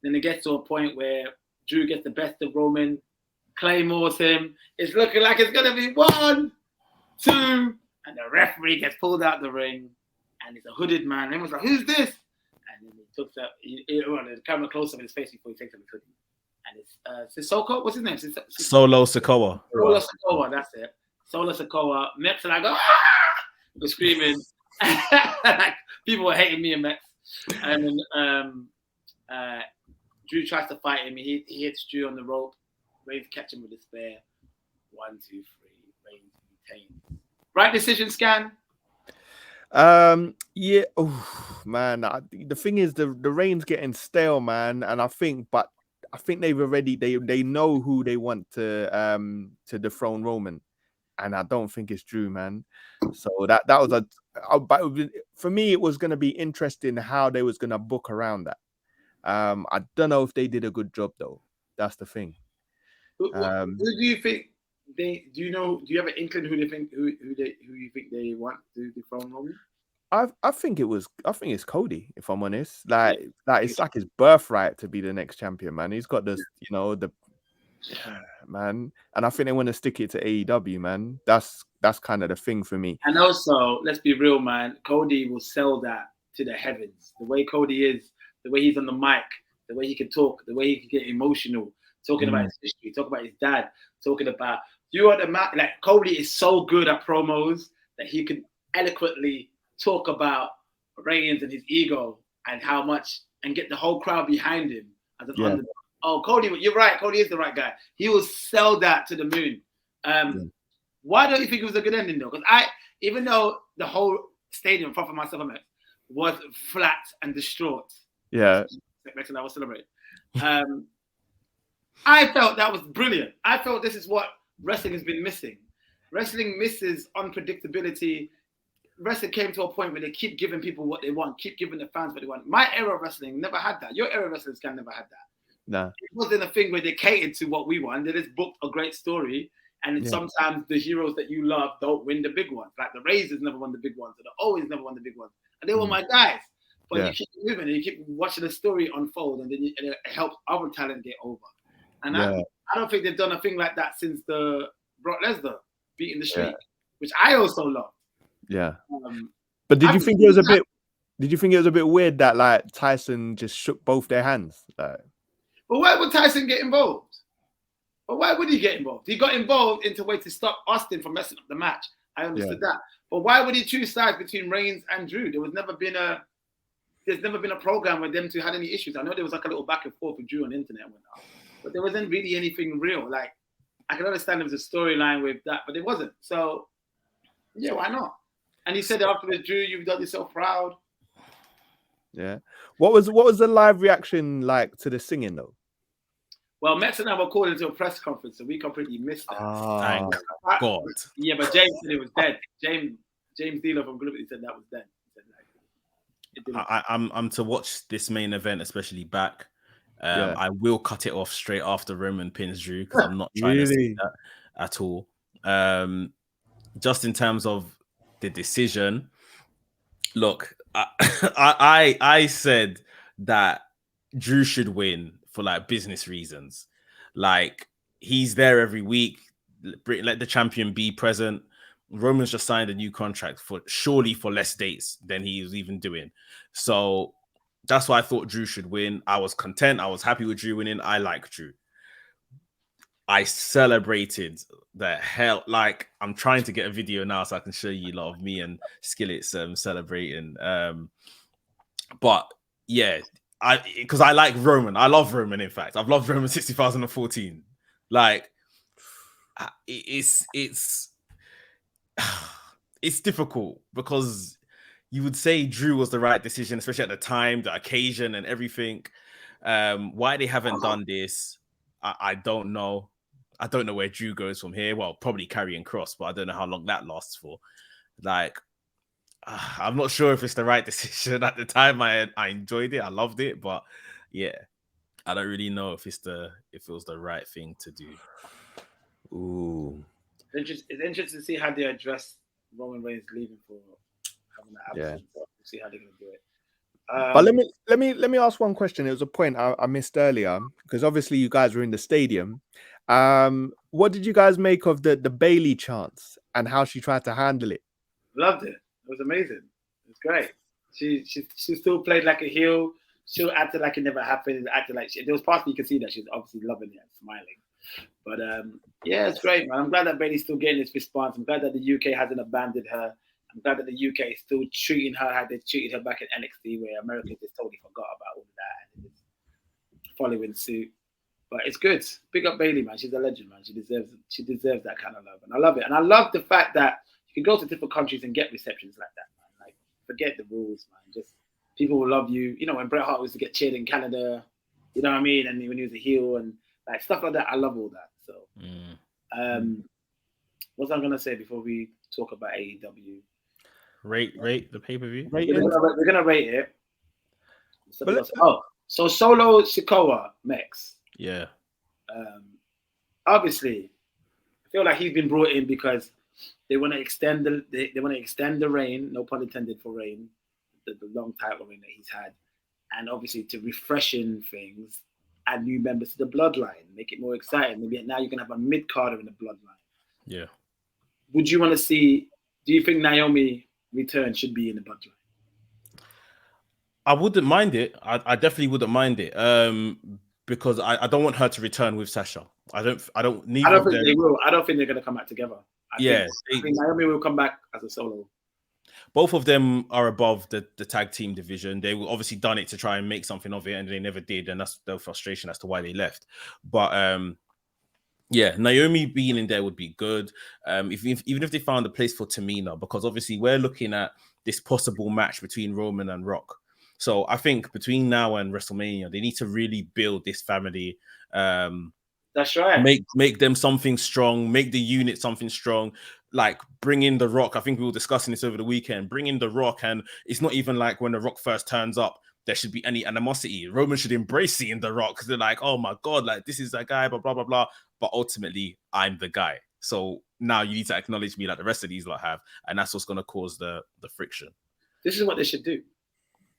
Then it gets to a point where Drew gets the best of Roman, Claymores him. It's looking like it's going to be 1, 2, and the referee gets pulled out the ring, and it's a hooded man. And everyone's like, "Who's this?" And then he took the camera close up his face before he takes off his hoodie. And it's Sissoko. What's his name? Solo Sikoa. Solo Sikoa, that's it. Solo Sikoa. Mekz and I go, "Ah!" We're screaming. Like, people were hating me and Mekz. And then Drew tries to fight him. He hits Drew on the rope. Reigns catch him with a spear. 1, 2, 3. Reigns retains. Right decision, Scan? Yeah. Oh, man. The thing is, the reign's getting stale, man. And I think they've already they know who they want to dethrone Roman, and I don't think it's Drew, man. So that was for me, it was going to be interesting how they was going to book around that. I don't know if they did a good job though. That's the thing. Who do you think do you have an inkling who you think they want to dethrone Roman? I think it's Cody, if I'm honest. Like it's like his birthright to be the next champion, man. He's got this, man. And I think they want to stick it to AEW, man. That's kind of the thing for me. And also, let's be real, man. Cody will sell that to the heavens. The way Cody is, the way he's on the mic, the way he can talk, the way he can get emotional, talking about his history, talking about his dad, talking about like Cody is so good at promos that he can eloquently talk about Reigns and his ego and how much, and get the whole crowd behind him as an underdog. Oh, Cody, you're right. Cody is the right guy. He will sell that to the moon. Why don't you think it was a good ending though? Because even though the whole stadium, apart from myself, was flat and distraught. Yeah. Mekz and I was celebrating. I felt that was brilliant. I felt this is what wrestling has been missing. Wrestling misses unpredictability. Wrestling came to a point where they keep giving people what they want, keep giving the fans what they want. My era of wrestling never had that. Your era of wrestling can never had that. No. It wasn't a thing where they catered to what we want. They just booked a great story. And sometimes the heroes that you love don't win the big ones. Like the Razors never won the big ones, or the Owens never won the big ones. And they were my guys. But you keep moving and you keep watching the story unfold, and then it helps other talent get over. And I don't think they've done a thing like that since the Brock Lesnar beating the Streak, which I also love. Yeah. But did you think it was a bit weird that like Tyson just shook both their hands? But why would Tyson get involved? But why would he get involved? He got involved into a way to stop Austin from messing up the match. I understood that. But why would he choose sides between Reigns and Drew? There's never been a program where them two had any issues. I know there was like a little back and forth with Drew on the internet and whatnot, but there wasn't really anything real. Like, I can understand there was a storyline with that, but it wasn't. So yeah, why not? And he said afterwards, Drew, you've done yourself proud. Yeah. What was the live reaction like to the singing though? Well, Mekz and I were called into a press conference, so we completely missed that. Thank God. Yeah, but James said it was dead. James Dealer from Skillit said that was dead. I'm to watch this main event, especially back. I will cut it off straight after Roman pins Drew because I'm not trying to see that at all. Just in terms of the decision, look, I said that Drew should win for like business reasons. Like, he's there every week. Let the champion be present. Roman's just signed a new contract for less dates than he was even doing. So that's why I thought Drew should win. I was content. I was happy with Drew winning. I like Drew. I celebrated the hell. Like, I'm trying to get a video now so I can show you a lot of me and Skillit celebrating. But yeah, because I like Roman. I love Roman, in fact. I've loved Roman since 2014. Like, it's it's difficult because you would say Drew was the right decision, especially at the time, the occasion, and everything. Why they haven't done this, I don't know. I don't know where Drew goes from here. Well, probably carrying Cross, but I don't know how long that lasts for. Like, I'm not sure if it's the right decision. At the time, I enjoyed it, I loved it, but yeah, I don't really know if it was the right thing to do. Ooh. It's interesting to see how they address Roman Reigns leaving for having that absence. Yeah. We'll see how they're going to do it. But let me ask one question. It was a point I missed earlier because obviously you guys were in the stadium. What did you guys make of the Bailey chants and how she tried to handle it? Loved it. It was amazing. It was great. She still played like a heel. She acted like it never happened. Acted like there was parts you could see that she was obviously loving it and smiling. But yeah, it's great, man. I'm glad that Bailey's still getting this response. I'm glad that the UK hasn't abandoned her. I'm glad that the UK is still treating her how they treated her back in NXT, where America just totally forgot about all of that and is following suit. But it's good. Big up Bailey, man. She's a legend, man. She deserves that kind of love, and I love it. And I love the fact that you can go to different countries and get receptions like that, man. Like, forget the rules, man. Just people will love you. You know, when Bret Hart was to get cheered in Canada, you know what I mean? And when he was a heel and like stuff like that, I love all that. So, what's I gonna say before we talk about AEW? Rate the pay-per-view. We're gonna rate it. So Solo Sikoa Mekz. Yeah. Obviously, I feel like he's been brought in because they want to extend the reign, no pun intended for reign, the long title reign that he's had, and obviously to refreshen things, add new members to the bloodline, make it more exciting. Maybe now you can have a mid-carder in the bloodline. Yeah. Would you want to see? Do you think Naomi return should be in the bloodline? I wouldn't mind it. I definitely wouldn't mind it. Because I don't want her to return with Sasha. I don't think they will. I don't think they're gonna come back together. I think Naomi will come back as a solo. Both of them are above the tag team division. They were obviously done it to try and make something of it, and they never did, and that's their frustration as to why they left. But yeah, Naomi being in there would be good. Even if they found a place for Tamina, because obviously we're looking at this possible match between Roman and Rock. So I think between now and WrestleMania, they need to really build this family. That's right. Make them something strong. Make the unit something strong. Like bring in The Rock. I think we were discussing this over the weekend. Bring in The Rock, and it's not even like when The Rock first turns up, there should be any animosity. Roman should embrace seeing The Rock because they're like, oh my God, like this is that guy, blah, blah, blah, blah. But ultimately, I'm the guy. So now you need to acknowledge me like the rest of these lot have. And that's what's going to cause the friction. This is what they should do.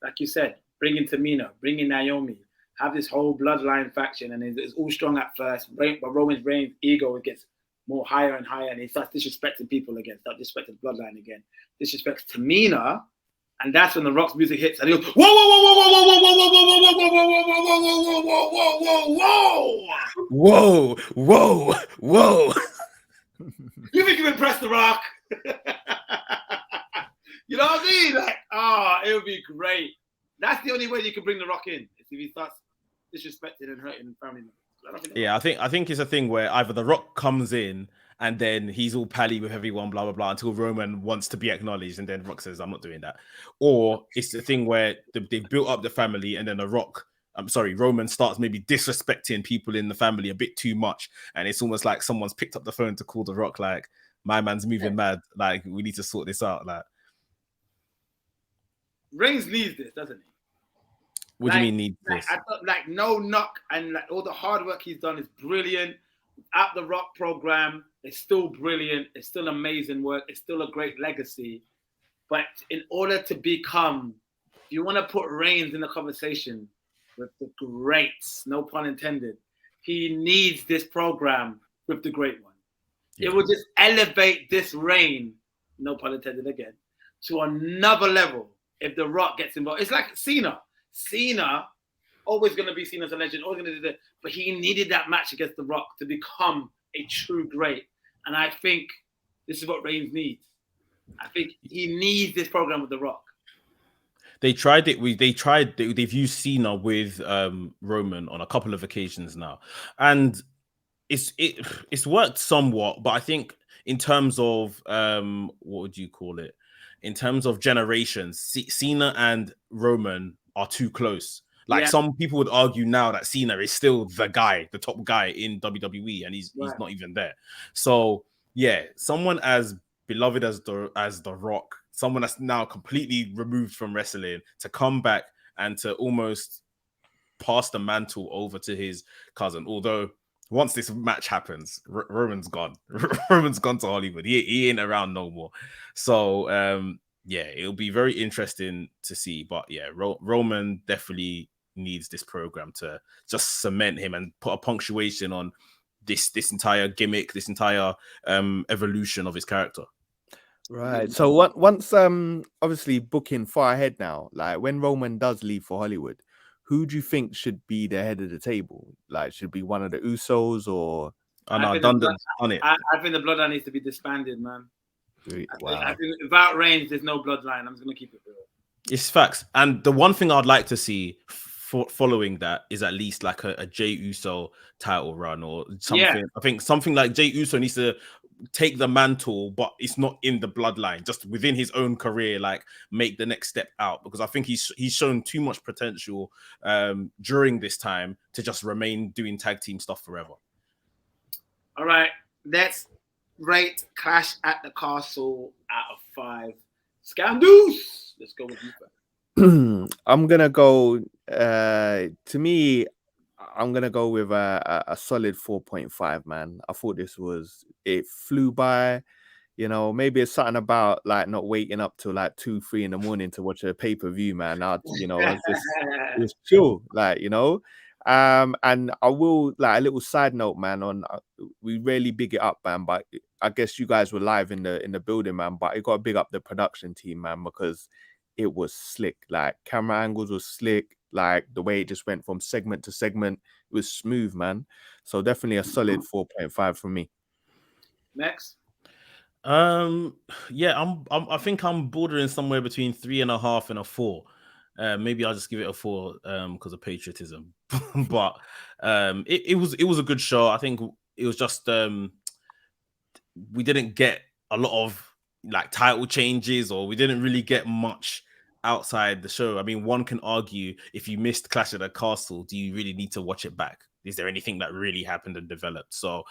Like you said, bring in Tamina, bring in Naomi, have this whole bloodline faction, and it's all strong at first. But Roman's Reigns' ego gets more higher and higher, and he starts disrespecting people again, starts disrespecting bloodline again, disrespects Tamina, and that's when the Rock's music hits, and he goes, whoa, whoa, whoa, whoa, whoa, whoa, whoa, whoa, whoa, whoa, whoa, whoa, whoa, whoa, whoa, whoa. You think you impressed The Rock? You know what I mean? Like, it would be great. That's the only way you can bring The Rock in, is if he starts disrespecting and hurting family members. Yeah, I think it's a thing where either The Rock comes in and then he's all pally with everyone, blah, blah, blah, until Roman wants to be acknowledged, and then Rock says, I'm not doing that. Or it's the thing where they've built up the family, and then Roman starts maybe disrespecting people in the family a bit too much, and it's almost like someone's picked up the phone to call The Rock, like, my man's moving mad, like, we need to sort this out, like. Reigns needs this, doesn't he? What do you mean need this? I thought, like, no knock, and like all the hard work he's done is brilliant. At the Rock program, it's still brilliant. It's still amazing work. It's still a great legacy. But in order to become, if you want to put Reigns in the conversation with the greats, no pun intended, he needs this program with the great one. Yeah. It will just elevate this reign, no pun intended again, to another level. If The Rock gets involved, it's like Cena. Cena, always going to be seen as a legend, always going to do that. But he needed that match against The Rock to become a true great. And I think this is what Reigns needs. I think he needs this program with The Rock. They tried it. They've used Cena with Roman on a couple of occasions now, and it's worked somewhat. But I think in terms of what would you call it? In terms of generations, Cena and Roman are too close. Like some people would argue now that Cena is still the guy, the top guy in WWE, and he's not even there. So yeah, someone as beloved as the Rock, someone that's now completely removed from wrestling, to come back and to almost pass the mantle over to his cousin. Although once this match happens, Roman's gone. Roman's gone to Hollywood. He ain't around no more. So yeah, it'll be very interesting to see. But yeah, Roman definitely needs this program to just cement him and put a punctuation on this entire gimmick, this entire evolution of his character. Right. So once obviously booking far ahead now, like when Roman does leave for Hollywood, who do you think should be the head of the table? Like, should be one of the Usos or? I think the Bloodline needs to be disbanded, man. Wow. I think without Reigns, there's no Bloodline. I'm just gonna keep it real. It's facts. And the one thing I'd like to see following that is at least like a Jey Uso title run or something. Yeah. I think something like Jey Uso needs to take the mantle, but it's not in the bloodline, just within his own career, like make the next step out, because I think he's shown too much potential during this time to just remain doing tag team stuff forever. All right, let's rate Clash at the Castle out of 5 scandals. Let's go with you. I'm gonna go to me, I'm gonna go with a solid 4.5, man. I thought it flew by. You know, maybe it's something about like not waking up till like 2-3 in the morning to watch a pay-per-view, man. It's chill, like, you know. And I will, like, a little side note, man, on we really big it up, man, but I guess you guys were live in the building, man, but you got to big up the production team, man, because it was slick. Like, camera angles was slick. Like, the way it just went from segment to segment, it was smooth, man. So definitely a solid 4.5 from me. Mekz? Yeah, I think I'm bordering somewhere between 3.5 and a 4. Maybe I'll just give it a 4 because of patriotism. But it was a good show. I think it was just we didn't get a lot of like title changes, or we didn't really get much outside the show. I mean, one can argue, if you missed Clash at the Castle, do you really need to watch it back? Is there anything that really happened and developed? So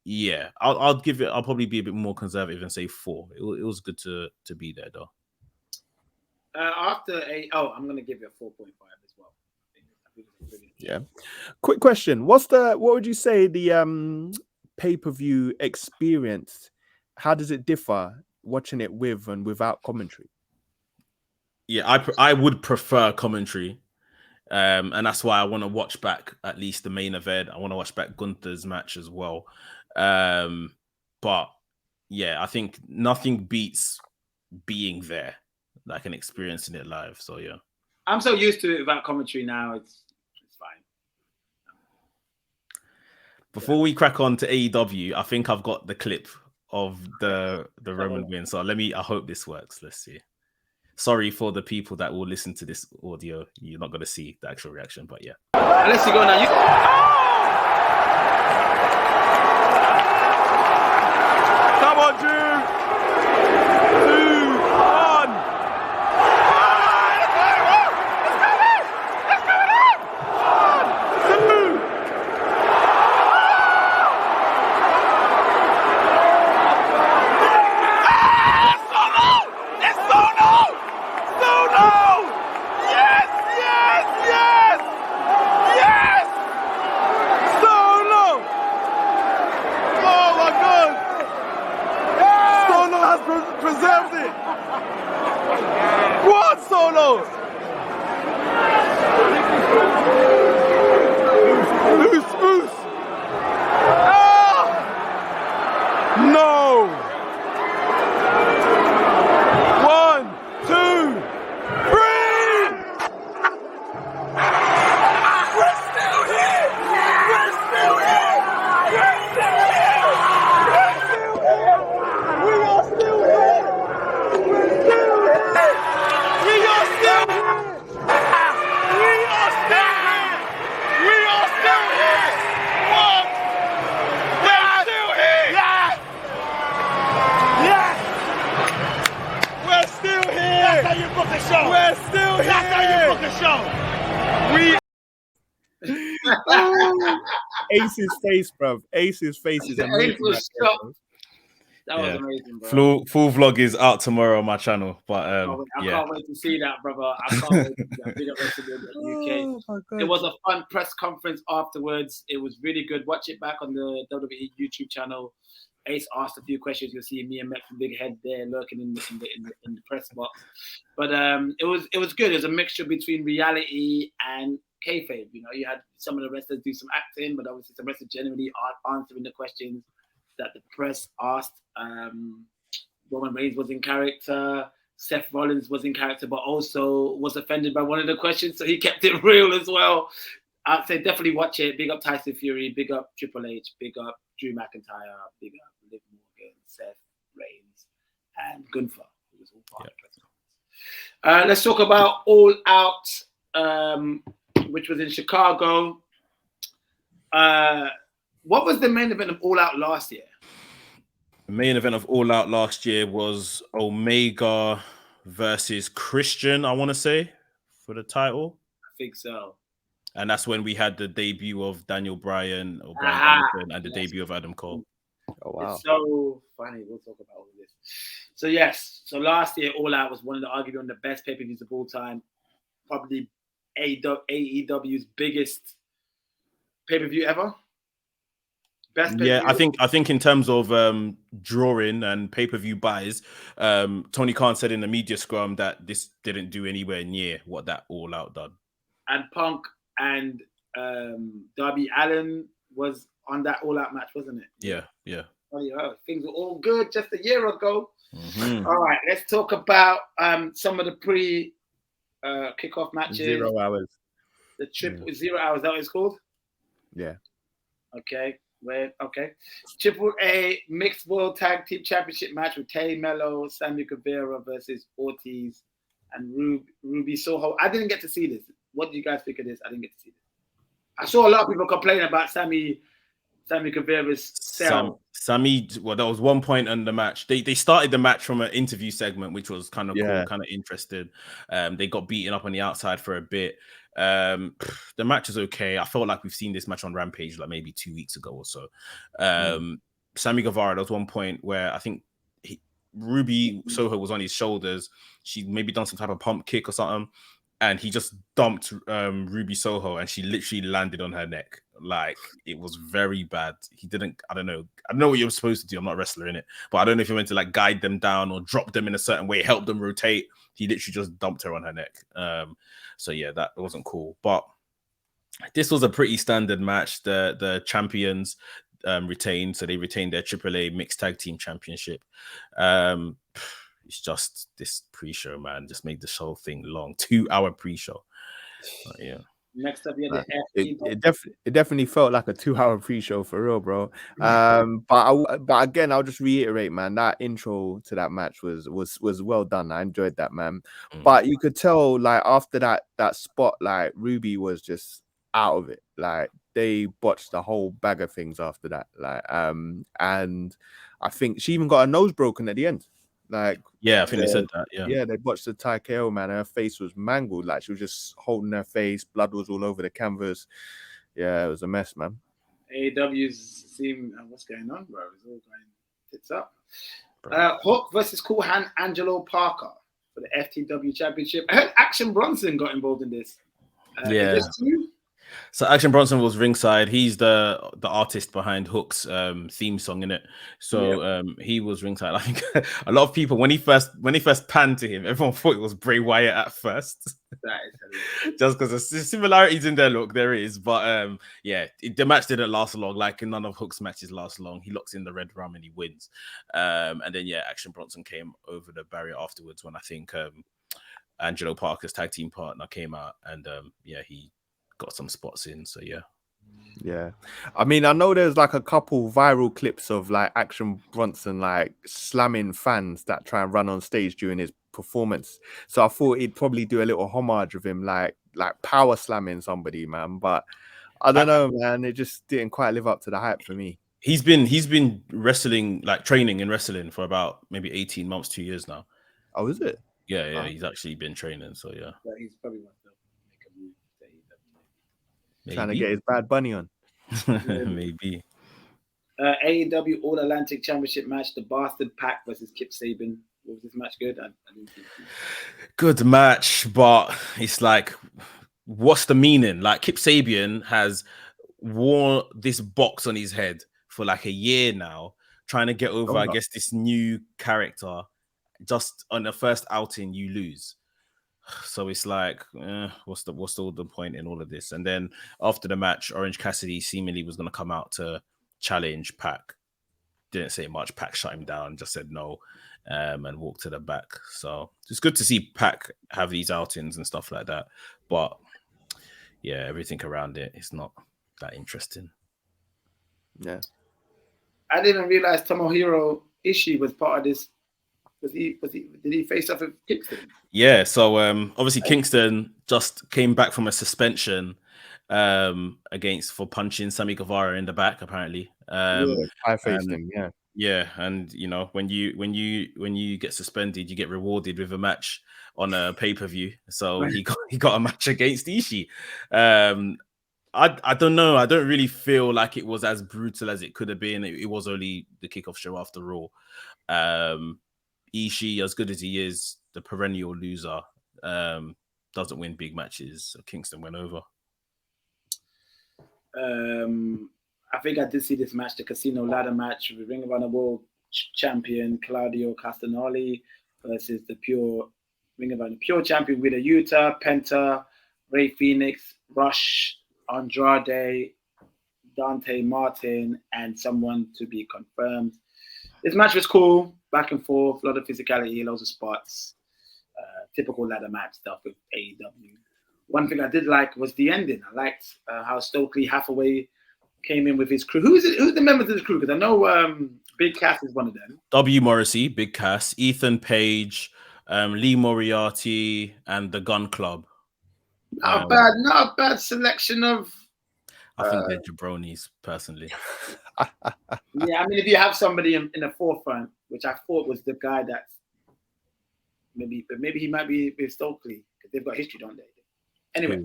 yeah, I'll give it, I'll probably be a bit more conservative and say 4. It was good to be there though. I'm gonna give it a 4.5 as well. Yeah. Quick question: what would you say the pay-per-view experience? How does it differ watching it with and without commentary? Yeah, I would prefer commentary, and that's why I want to watch back at least the main event. I want to watch back Gunther's match as well. But yeah, I think nothing beats being there, like, and experiencing it live. So yeah, I'm so used to it without commentary now. It's fine. Before we crack on to AEW, I think I've got the clip of the Roman win. So I hope this works. Let's see. Sorry for the people that will listen to this audio. You're not going to see the actual reaction, but yeah. Let's go now. Come on, Drew! 2, 1. Ace's face, bruv. Ace's face is amazing. Ace was shocked. That was amazing, bro. Full vlog is out tomorrow on my channel, but I can't wait to see that, brother. I can't wait to see that. Big up UK. It was a fun press conference afterwards. It was really good. Watch it back on the WWE YouTube channel. Ace asked a few questions. You'll see me and Mekz from Big Head there lurking in the press box. But it was good. It was a mixture between reality and kayfabe. You know, you had some of the wrestlers do some acting, but obviously some wrestlers generally are answering the questions that the press asked. Roman Reigns was in character. Seth Rollins was in character, but also was offended by one of the questions, so he kept it real as well. I'd say definitely watch it. Big up Tyson Fury, big up Triple H, big up Drew McIntyre, big up Liv Morgan, Seth Reigns, and Gunther, who was all part of the. Let's talk about All Out, which was in Chicago. What was the main event of All Out last year? The main event of All Out last year was Omega versus Christian, I want to say, for the title. I think so. And that's when we had the debut of Daniel Bryan or Bryan Danielson and the debut of Adam Cole. Oh, wow. It's so funny. We'll talk about all of this. So, yes. So, last year, All Out was one of arguably one of the best pay-per-views of all time. Probably AEW's biggest pay-per-view ever. Best pay-per-view. Yeah, I think in terms of drawing and pay-per-view buys, Tony Khan said in the media scrum that this didn't do anywhere near what that All Out done. And Punk and Darby Allin was on that All Out match, wasn't it? Yeah. Oh, things were all good just a year ago. Mm-hmm. All right, let's talk about some of the kickoff matches. 0 hours. The triple 0 hours. Is that what it's called? Yeah. Okay. Triple A Mixed World Tag Team Championship match with Tay Mello, Sammy Guevara versus Ortiz and Ruby Soho. I didn't get to see this. What do you guys think of this? I didn't get to see this. I saw a lot of people complaining about Sammy Guevara's sell. Sammy, well, there was one point in the match. They started the match from an interview segment, which was kind of cool, kind of interesting. They got beaten up on the outside for a bit. The match is okay. I felt like we've seen this match on Rampage like maybe 2 weeks ago or so. Sammy Guevara, there was one point where I think Ruby Soho was on his shoulders. She maybe done some type of pump kick or something, and he just dumped Ruby Soho, and she literally landed on her neck. Like, it was very bad. He didn't, I don't know what you're supposed to do. I'm not a wrestler in it, but I don't know if you're meant to like guide them down or drop them in a certain way, help them rotate. He literally just dumped her on her neck. So yeah, that wasn't cool. But this was a pretty standard match. The champions retained, so they retained their AAA Mixed Tag Team Championship. It's just this pre-show, man, just made this whole thing long. 2-hour pre-show. Yeah. Next up, you had it definitely felt like a 2-hour pre-show for real, bro. But again, I'll just reiterate, man, that intro to that match was well done. I enjoyed that, man. But you could tell, like, after that spot, like, Ruby was just out of it. Like, they botched the whole bag of things after that. Like, and I think she even got her nose broken at the end. Like, yeah, I think they said that. Yeah, they botched the TKO, man. Her face was mangled. Like, she was just holding her face. Blood was all over the canvas. Yeah, it was a mess, man. AEW's seem what's going on, bro? It's all going tits up. Hook versus Cool Hand Angelo Parker for the FTW Championship. I heard Action Bronson got involved in this. Yeah. Is this true? So Action Bronson was ringside. He's the artist behind Hook's theme song, innit? So he was ringside. I think a lot of people when he first panned to him, everyone thought it was Bray Wyatt at first. That is just because the similarities in their look there is, but the match didn't last long. Like none of Hook's matches last long. He locks in the red rum and he wins. And then Action Bronson came over the barrier afterwards when I think Angelo Parker's tag team partner came out and he got some spots in, so yeah. I mean, I know there's like a couple viral clips of like Action Bronson like slamming fans that try and run on stage during his performance. So I thought he'd probably do a little homage of him, like power slamming somebody, man. But I don't know, man. It just didn't quite live up to the hype for me. He's been wrestling, like training in wrestling for about maybe 18 months, 2 years now. Oh, is it? Yeah. He's actually been training, so he's probably wants to make a move. Trying to get his Bad Bunny on. Maybe. AEW All Atlantic Championship match: the Bastard Pack versus Kip Sabian. Was this match good? I didn't think so. Good match, but it's like, what's the meaning? Like, Kip Sabian has wore this box on his head for like a year now, trying to get over, I guess, this new character. Just on the first outing, you lose. So it's like, what's the point in all of this? And then after the match, Orange Cassidy seemingly was going to come out to challenge Pac. Didn't say much. Pac shut him down, just said no, and walked to the back. So it's good to see Pac have these outings and stuff like that. But yeah, everything around it is not that interesting. Yeah. I didn't realize Tomohiro Ishii was part of this. Did he face off with Kingston? Yeah, so obviously Kingston just came back from a suspension for punching Sammy Guevara in the back, apparently. I faced him, yeah. Yeah, and you know, when you get suspended, you get rewarded with a match on a pay-per-view. So he got a match against Ishii. I don't know. I don't really feel like it was as brutal as it could have been. It was only the kickoff show after all. Ishii, as good as he is, the perennial loser, doesn't win big matches. So Kingston went over. I think I did see this match, the Casino Ladder match with Ring of Honor World Champion Claudio Castagnoli versus the Ring of Honor Pure Champion Wheeler Yuta, Penta, Ray Phoenix, Rush, Andrade, Dante Martin, and someone to be confirmed. This match was cool, back and forth, a lot of physicality, loads of spots, typical ladder match stuff with AEW. One thing I did like was the ending. I liked how Stokely Hathaway came in with his crew. Who's the members of the crew? Because I know Big Cass is one of them. W. Morrissey, Big Cass, Ethan Page, Lee Moriarty, and the Gun Club. Not a bad selection of. I think they're jabronis, personally. Yeah, I mean, if you have somebody in the forefront, which I thought was the guy that's maybe he might be with Stokely because they've got history, don't they? Anyway,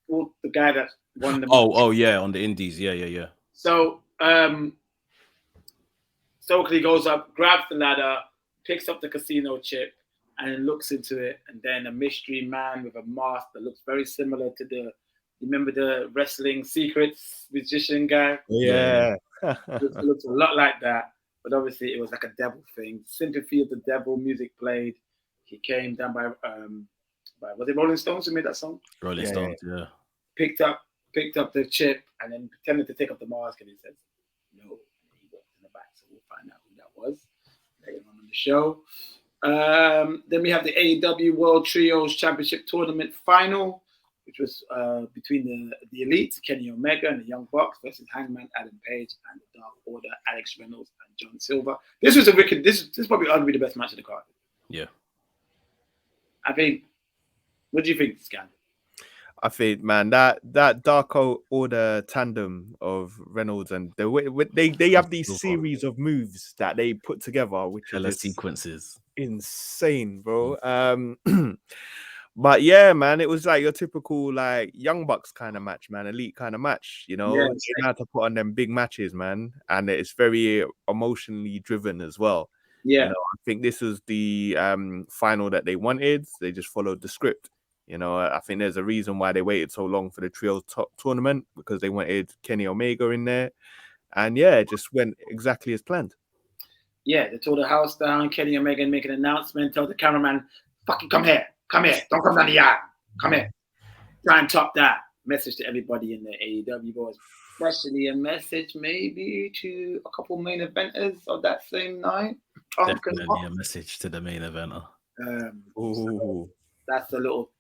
well, the guy that won the. Oh yeah, on the Indies, yeah. So Stokely goes up, grabs the ladder, picks up the casino chip, and then looks into it, and then a mystery man with a mask that looks very similar to the. You remember the Wrestling Secrets magician guy? Yeah. It looks a lot like that, but obviously it was like a devil thing. Sympathy of the Devil music played. He came down by was it Rolling Stones who made that song? Rolling Stones, yeah. Picked up the chip and then pretended to take off the mask, and he says, "No." And he walked in the back, so we'll find out who that was later on in the show. Then we have the AEW World Trios Championship Tournament final, which was between the Elite, Kenny Omega and the Young Bucks versus Hangman Adam Page and the Dark Order, Alex Reynolds and John Silver. This was this is probably arguably the best match of the card. Yeah. I think. What do you think, Scan? I think, man, that Dark Order tandem of Reynolds and they have these series of moves that they put together, which are sequences, insane, bro. But yeah, man, it was like your typical like Young Bucks kind of match, man, elite kind of match. You know, Yeah, they had to put on them big matches, man, and it's very emotionally driven as well. Yeah, you know, I think this was the final that they wanted. They just followed the script. You know, I think there's a reason why they waited so long for the trio tournament, because they wanted Kenny Omega in there. And yeah, it just went exactly as planned. Yeah, they tore the house down. Kenny Omega make an announcement, tell the cameraman, fucking come here. Don't come down the yard. Come here. Try and top that. Message to everybody in the AEW boys. Especially a message maybe to a couple main eventers of that same night. Definitely a message to the main eventer. So that's a little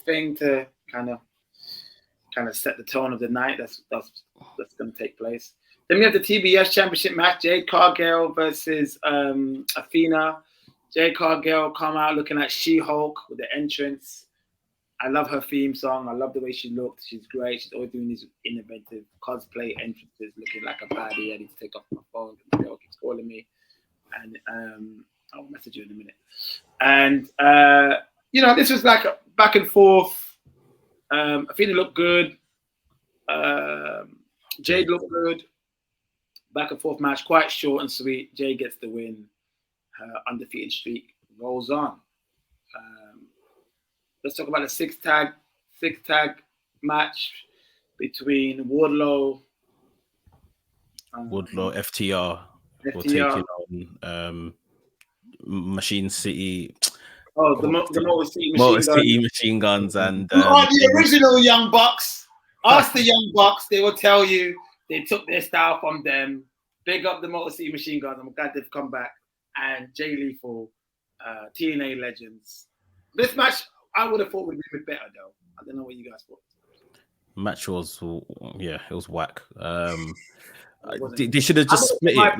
thing to kind of set the tone of the night. That's going to take place. Then we have the TBS Championship match: Jade Cargill versus Athena. Jade Cargill come out looking like She-Hulk with the entrance. I love her theme song. I love the way she looked. She's great. She's always doing these innovative cosplay entrances, looking like a baddie. I need to take off my phone. The girl keeps calling me, and I'll message you in a minute. And this was like a back and forth. Athena looked good. Jade looked good. Back and forth match, quite short and sweet. Jade gets the win. Her undefeated streak rolls on. Let's talk about the six tag match between Wardlow, FTR will take it on Machine City. Oh, the Motor City Machine Guns and who are the original Young Bucks. Ask the Young Bucks, they will tell you they took their style from them. Big up the Motor City Machine Guns. I'm glad they've come back. And Jay Lethal, TNA legends. This match I would have thought would be better though. I don't know what you guys thought. Match was it was whack. They should have just split it. Like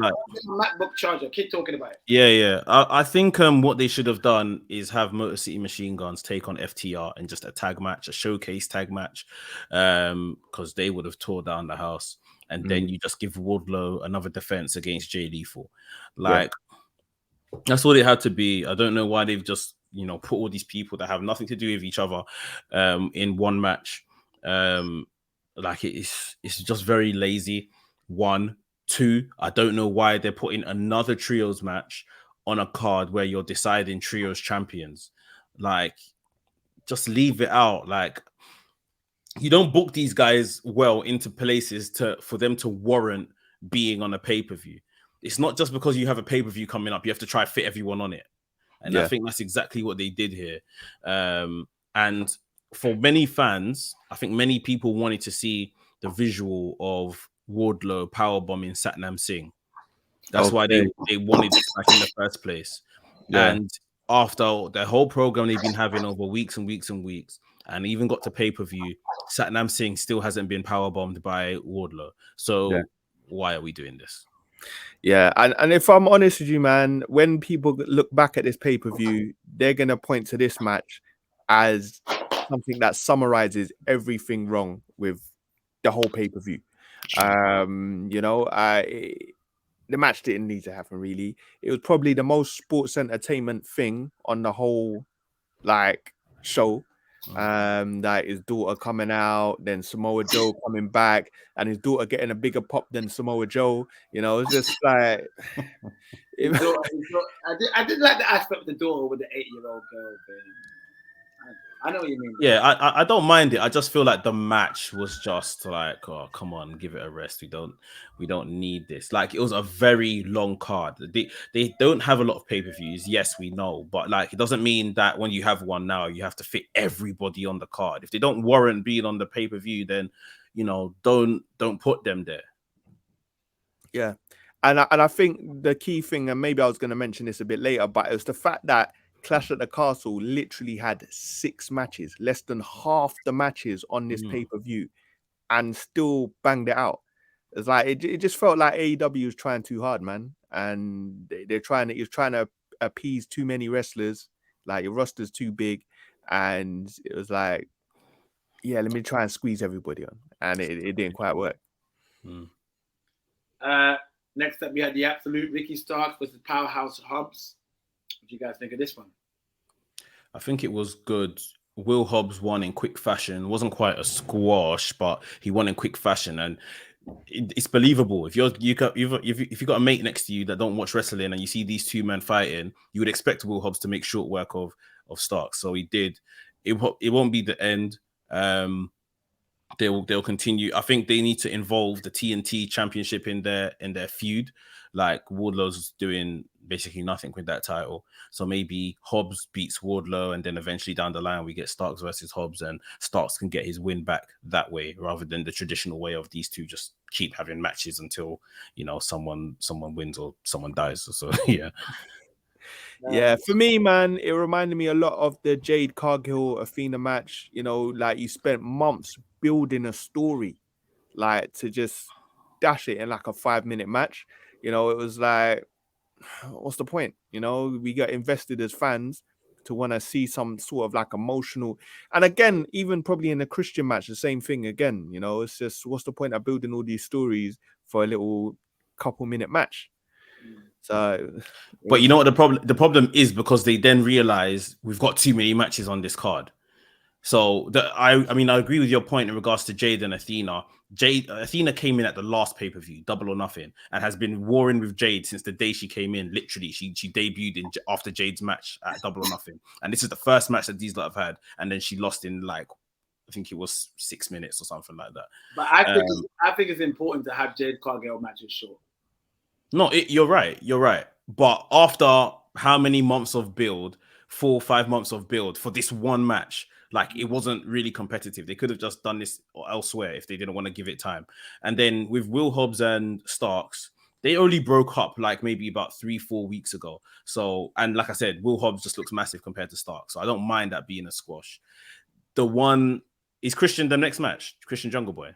MacBook charger. Keep talking about it. Yeah. I think what they should have done is have Motor City Machine Guns take on FTR and just a tag match, a showcase tag match, because they would have tore down the house. And then you just give Wardlow another defense against Jay Lethal. That's all it had to be. I don't know why they've just put all these people that have nothing to do with each other in one match. It's just very lazy. 1, 2, I don't know why they're putting another trios match on a card where you're deciding trios champions. Like, just leave it out. Like, you don't book these guys well into places for them to warrant being on a pay-per-view. It's not just because you have a pay-per-view coming up, you have to try fit everyone on it. And I think that's exactly what they did here. And for many fans, I think many people wanted to see the visual of Wardlow powerbombing Satnam Singh. That's why they wanted this match in the first place. And after the whole program they've been having over weeks and weeks and weeks, and even got to pay-per-view, Satnam Singh still hasn't been powerbombed by Wardlow. So why are we doing this? Yeah, and if I'm honest with you, man, when people look back at this pay-per-view, they're going to point to this match as something that summarizes everything wrong with the whole pay-per-view. The match didn't need to happen, really. It was probably the most sports entertainment thing on the whole show. That his daughter coming out, then Samoa Joe coming back, and his daughter getting a bigger pop than Samoa Joe. It's just like I did like the aspect of the daughter with the 8-year-old girl thing. I know what you mean. Yeah, I don't mind it. I just feel like the match was just like, oh, come on, give it a rest. We don't need this. Like, it was a very long card. They don't have a lot of pay-per-views. Yes, we know, but it doesn't mean that when you have one now, you have to fit everybody on the card. If they don't warrant being on the pay-per-view, then don't put them there. Yeah, and I think the key thing, and maybe I was going to mention this a bit later, but it was the fact that Clash at the Castle literally had 6 matches, less than half the matches on this pay-per-view, and still banged it out. It's like it just felt like AEW was trying too hard, man, and they're trying to appease too many wrestlers. Like, your roster's too big, and it was like, yeah, let me try and squeeze everybody on, and it didn't quite work. Next up, we had the Absolute Ricky Starks versus Powerhouse Hobbs. What do you guys think of this one? I think it was good. Will Hobbs won in quick fashion. It wasn't quite a squash, but he won in quick fashion, and it's believable. If you got a mate next to you that don't watch wrestling and you see these two men fighting, you would expect Will Hobbs to make short work of Starks. So he did. It won't be the end. They'll continue. I think they need to involve the TNT Championship in their feud. Like, Wardlow's doing basically nothing with that title. So maybe Hobbs beats Wardlow, and then eventually down the line we get Starks versus Hobbs, and Starks can get his win back that way, rather than the traditional way of these two just keep having matches until someone wins or someone dies. So yeah. Yeah, for me, man, it reminded me a lot of the Jade Cargill Athena match. You spent months building a story, to just dash it in a 5-minute match. It was like, what's the point? We got invested as fans to want to see some sort of emotional. And again, even probably in a Christian match, the same thing again. It's just, what's the point of building all these stories for a little couple-minute match? So, but you know what the problem is, because they then realize we've got too many matches on this card. So I agree with your point in regards to Jade and Athena. Jade Athena came in at the last pay-per-view, Double or Nothing, and has been warring with Jade since the day she came in. Literally, she debuted after Jade's match at Double or Nothing, and this is the first match that these lot have had, and then she lost in like, I think it was 6 minutes or something like that. But I think it's important to have Jade Cargill matches short. No, you're right. But after how many months of build, 4 or 5 months of build for this one match, like it wasn't really competitive. They could have just done this elsewhere if they didn't want to give it time. And then with Will Hobbs and Starks, they only broke up like maybe about 3-4 weeks ago. So, and like I said, Will Hobbs just looks massive compared to Starks. So I don't mind that being a squash. The one is Christian the next match, Christian Jungle Boy.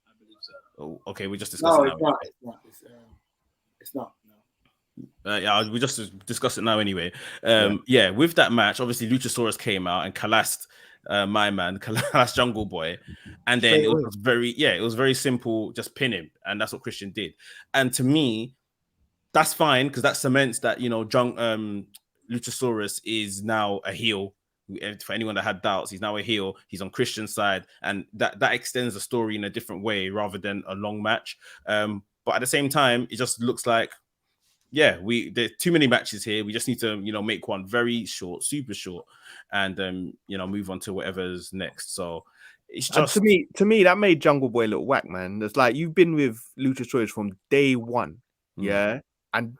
I believe so. Oh, okay, we just discussed it now. It's not. Yeah, we just discussed it now anyway. Yeah, with that match, obviously Luchasaurus came out and collapsed my man, collapsed Jungle Boy, and then it was very simple, just pin him, and that's what Christian did. And to me, that's fine because that cements that Luchasaurus is now a heel. For anyone that had doubts, he's now a heel. He's on Christian's side, and that extends the story in a different way rather than a long match. But at the same time, it just looks like, there's too many matches here. We just need to, make one very short, super short, and move on to whatever's next. So it's just to me that made Jungle Boy look whack, man. It's like you've been with Luchasaurus from day one, and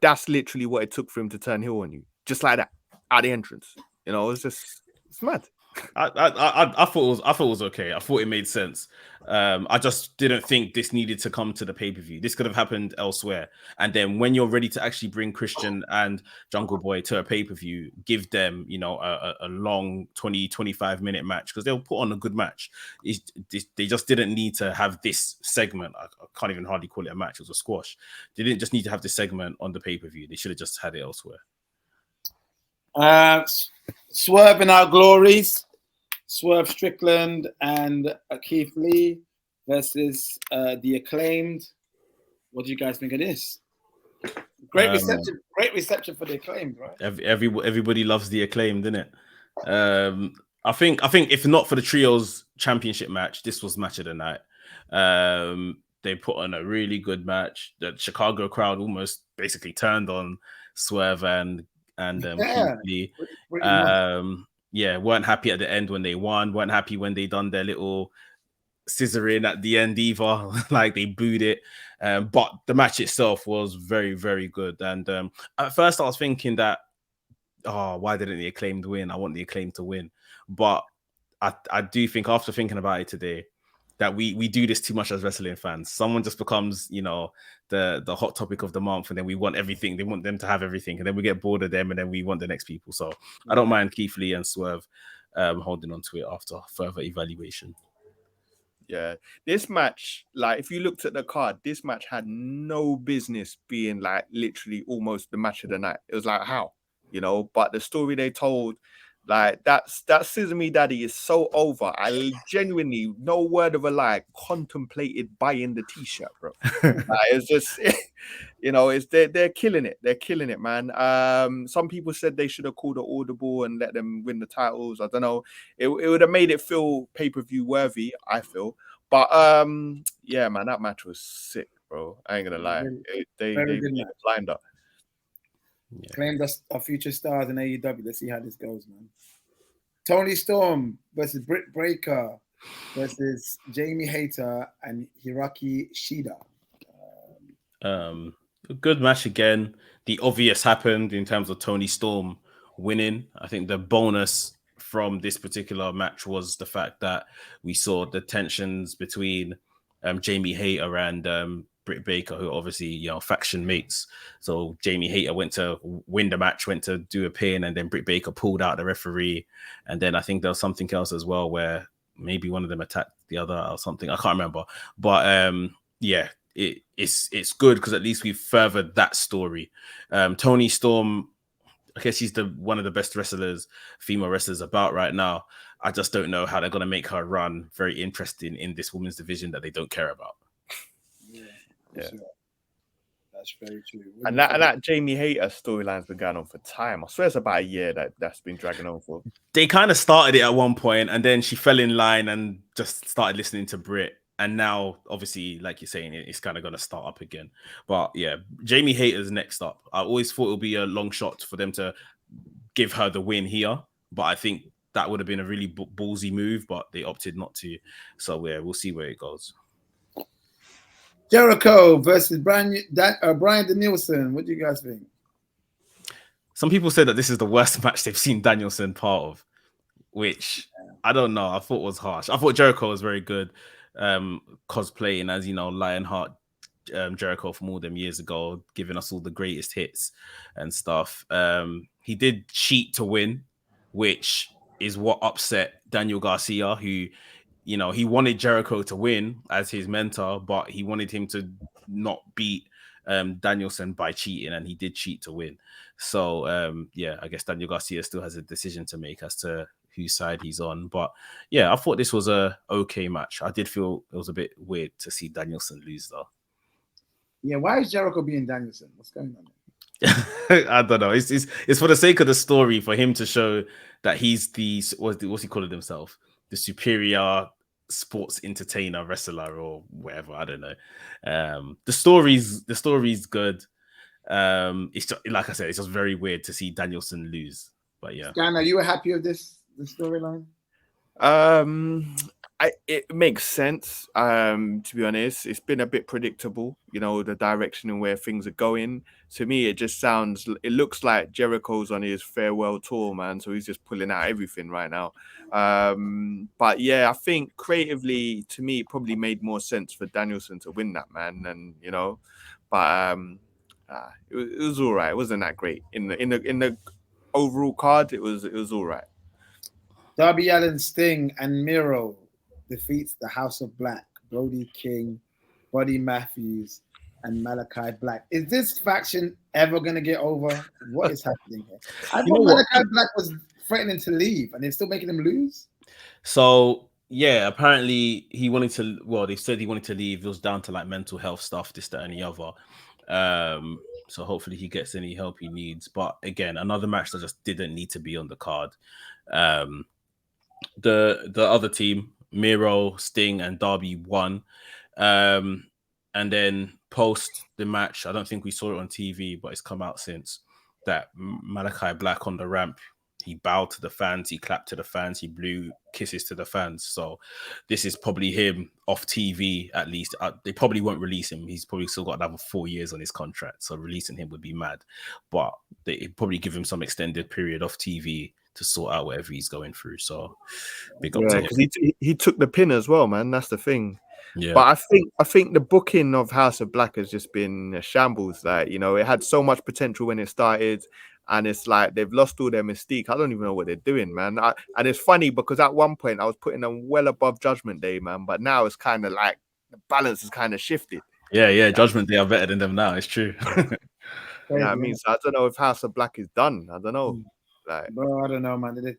that's literally what it took for him to turn heel on you, just like that at the entrance. It's mad. I thought it was okay. I thought it made sense. I just didn't think this needed to come to the pay-per-view. This could have happened elsewhere. And then when you're ready to actually bring Christian and Jungle Boy to a pay-per-view, give them, a long 20-25 minute match because they'll put on a good match. They just didn't need to have this segment. I can't even hardly call it a match. It was a squash. They didn't just need to have this segment on the pay-per-view. They should have just had it elsewhere. Swerve in our glories, Swerve Strickland and Keith Lee versus the Acclaimed. What do you guys think of this? Great reception for the Acclaimed, right? Everybody loves the Acclaimed, isn't it? I think if not for the trios championship match, this was match of the night. They put on a really good match. The Chicago crowd almost basically turned on Swerve and Keith Lee. Weren't happy at the end when they won, weren't happy when they done their little scissoring at the end either, like they booed it. But the match itself was very, very good. And at first I was thinking that, why didn't the Acclaimed win? I want the Acclaimed to win. But I do think after thinking about it today, that we do this too much as wrestling fans. Someone just becomes, the hot topic of the month, and then we want everything. They want them to have everything, and then we get bored of them, and then we want the next people. So I don't mind Keith Lee and Swerve holding on to it after further evaluation. Yeah, this match, like if you looked at the card, this match had no business being like literally almost the match of the night. It was like how, but the story they told, like that Scissor Me Daddy is so over. I genuinely, no word of a lie, contemplated buying the t-shirt, bro. It's just, they're killing it. They're killing it, man. Some people said they should have called an audible and let them win the titles. I don't know. It would have made it feel pay-per-view worthy, I feel. But yeah, man, that match was sick, bro. I ain't gonna lie. They lined up. Claimed us our future stars in AEW. Let's see how this goes, man. Tony Storm versus Britt Baker versus Jamie Hayter and Hiraki Shida. A good match again. The obvious happened in terms of Tony Storm winning. I think the bonus from this particular match was the fact that we saw the tensions between Jamie Hayter and Britt Baker, who obviously, faction mates. So Jamie Hayter went to win the match, went to do a pin, and then Britt Baker pulled out the referee. And then I think there was something else as well where maybe one of them attacked the other or something. I can't remember. But it's good because at least we've furthered that story. Tony Storm, I guess she's one of the best female wrestlers about right now. I just don't know how they're going to make her run very interesting in this women's division that they don't care about. Yeah. Sure. That's very true. And that Jamie Hayter storyline's been going on for time. I swear it's about a year that's been dragging on for. They kind of started it at one point, and then she fell in line and just started listening to Britt. And now, obviously, like you're saying, it's kind of going to start up again. But yeah, Jamie Hayter's next up. I always thought it would be a long shot for them to give her the win here. But I think that would have been a really ballsy move, but they opted not to. So yeah, we'll see where it goes. Jericho versus Brian Danielson. What do you guys think? Some people said that this is the worst match they've seen Danielson part of, which I don't know. I thought was harsh. I thought Jericho was very good, cosplaying as, you know, Lionheart Jericho from all them years ago, giving us all the greatest hits and stuff. He did cheat to win, which is what upset Daniel Garcia, who, you know, he wanted Jericho to win as his mentor, but he wanted him to not beat Danielson by cheating, and he did cheat to win. So yeah, I guess Daniel Garcia still has a decision to make as to whose side he's on. But yeah, I thought this was a okay match. I did feel it was a bit weird to see Danielson lose though. Yeah, why is Jericho being Danielson? What's going on? I don't know. It's for the sake of the story, for him to show that he's what's he calling himself? The superior sports entertainer, wrestler, or whatever. I don't know. The story's good. It's just, like I said, it's just very weird to see Danielson lose. But yeah, Scanner, you were happy with the storyline? It makes sense. To be honest, it's been a bit predictable, you know, the direction and where things are going. To me, it looks like Jericho's on his farewell tour, man. So he's just pulling out everything right now. But yeah, I think creatively, to me, it probably made more sense for Danielson to win that, man. And you know, but it was all right. It wasn't that great in the overall card. It was all right. Darby Allin, Sting, and Miro defeats the House of Black, Brody King, Buddy Matthews, and Malachi Black. Is this faction ever going to get over? What is happening here? I thought Malachi Black was threatening to leave, and they're still making him lose? So, yeah, apparently he wanted to, well, they said he wanted to leave. It was down to like mental health stuff, this, that, and the other. So hopefully he gets any help he needs. But again, another match that just didn't need to be on the card. The other team, Miro, Sting, and Darby won. And then post the match, I don't think we saw it on TV, but it's come out since, that Malachi Black on the ramp, he bowed to the fans, he clapped to the fans, he blew kisses to the fans. So this is probably him off TV, at least. They probably won't release him. He's probably still got another 4 years on his contract, so releasing him would be mad. But they probably give him some extended period off TV to sort out whatever he's going through. So big up to him. Because he took the pin as well, man. That's the thing. Yeah. But I think the booking of House of Black has just been a shambles. Like, you know, it had so much potential when it started, and it's like they've lost all their mystique. I don't even know what they're doing, man. And it's funny because at one point I was putting them well above Judgment Day, man. But now it's kind of like the balance has kind of shifted. Yeah. Judgment Day are better than them now. It's true. Yeah, I mean, so I don't know if House of Black is done. I don't know. Like, bro, I don't know, man. They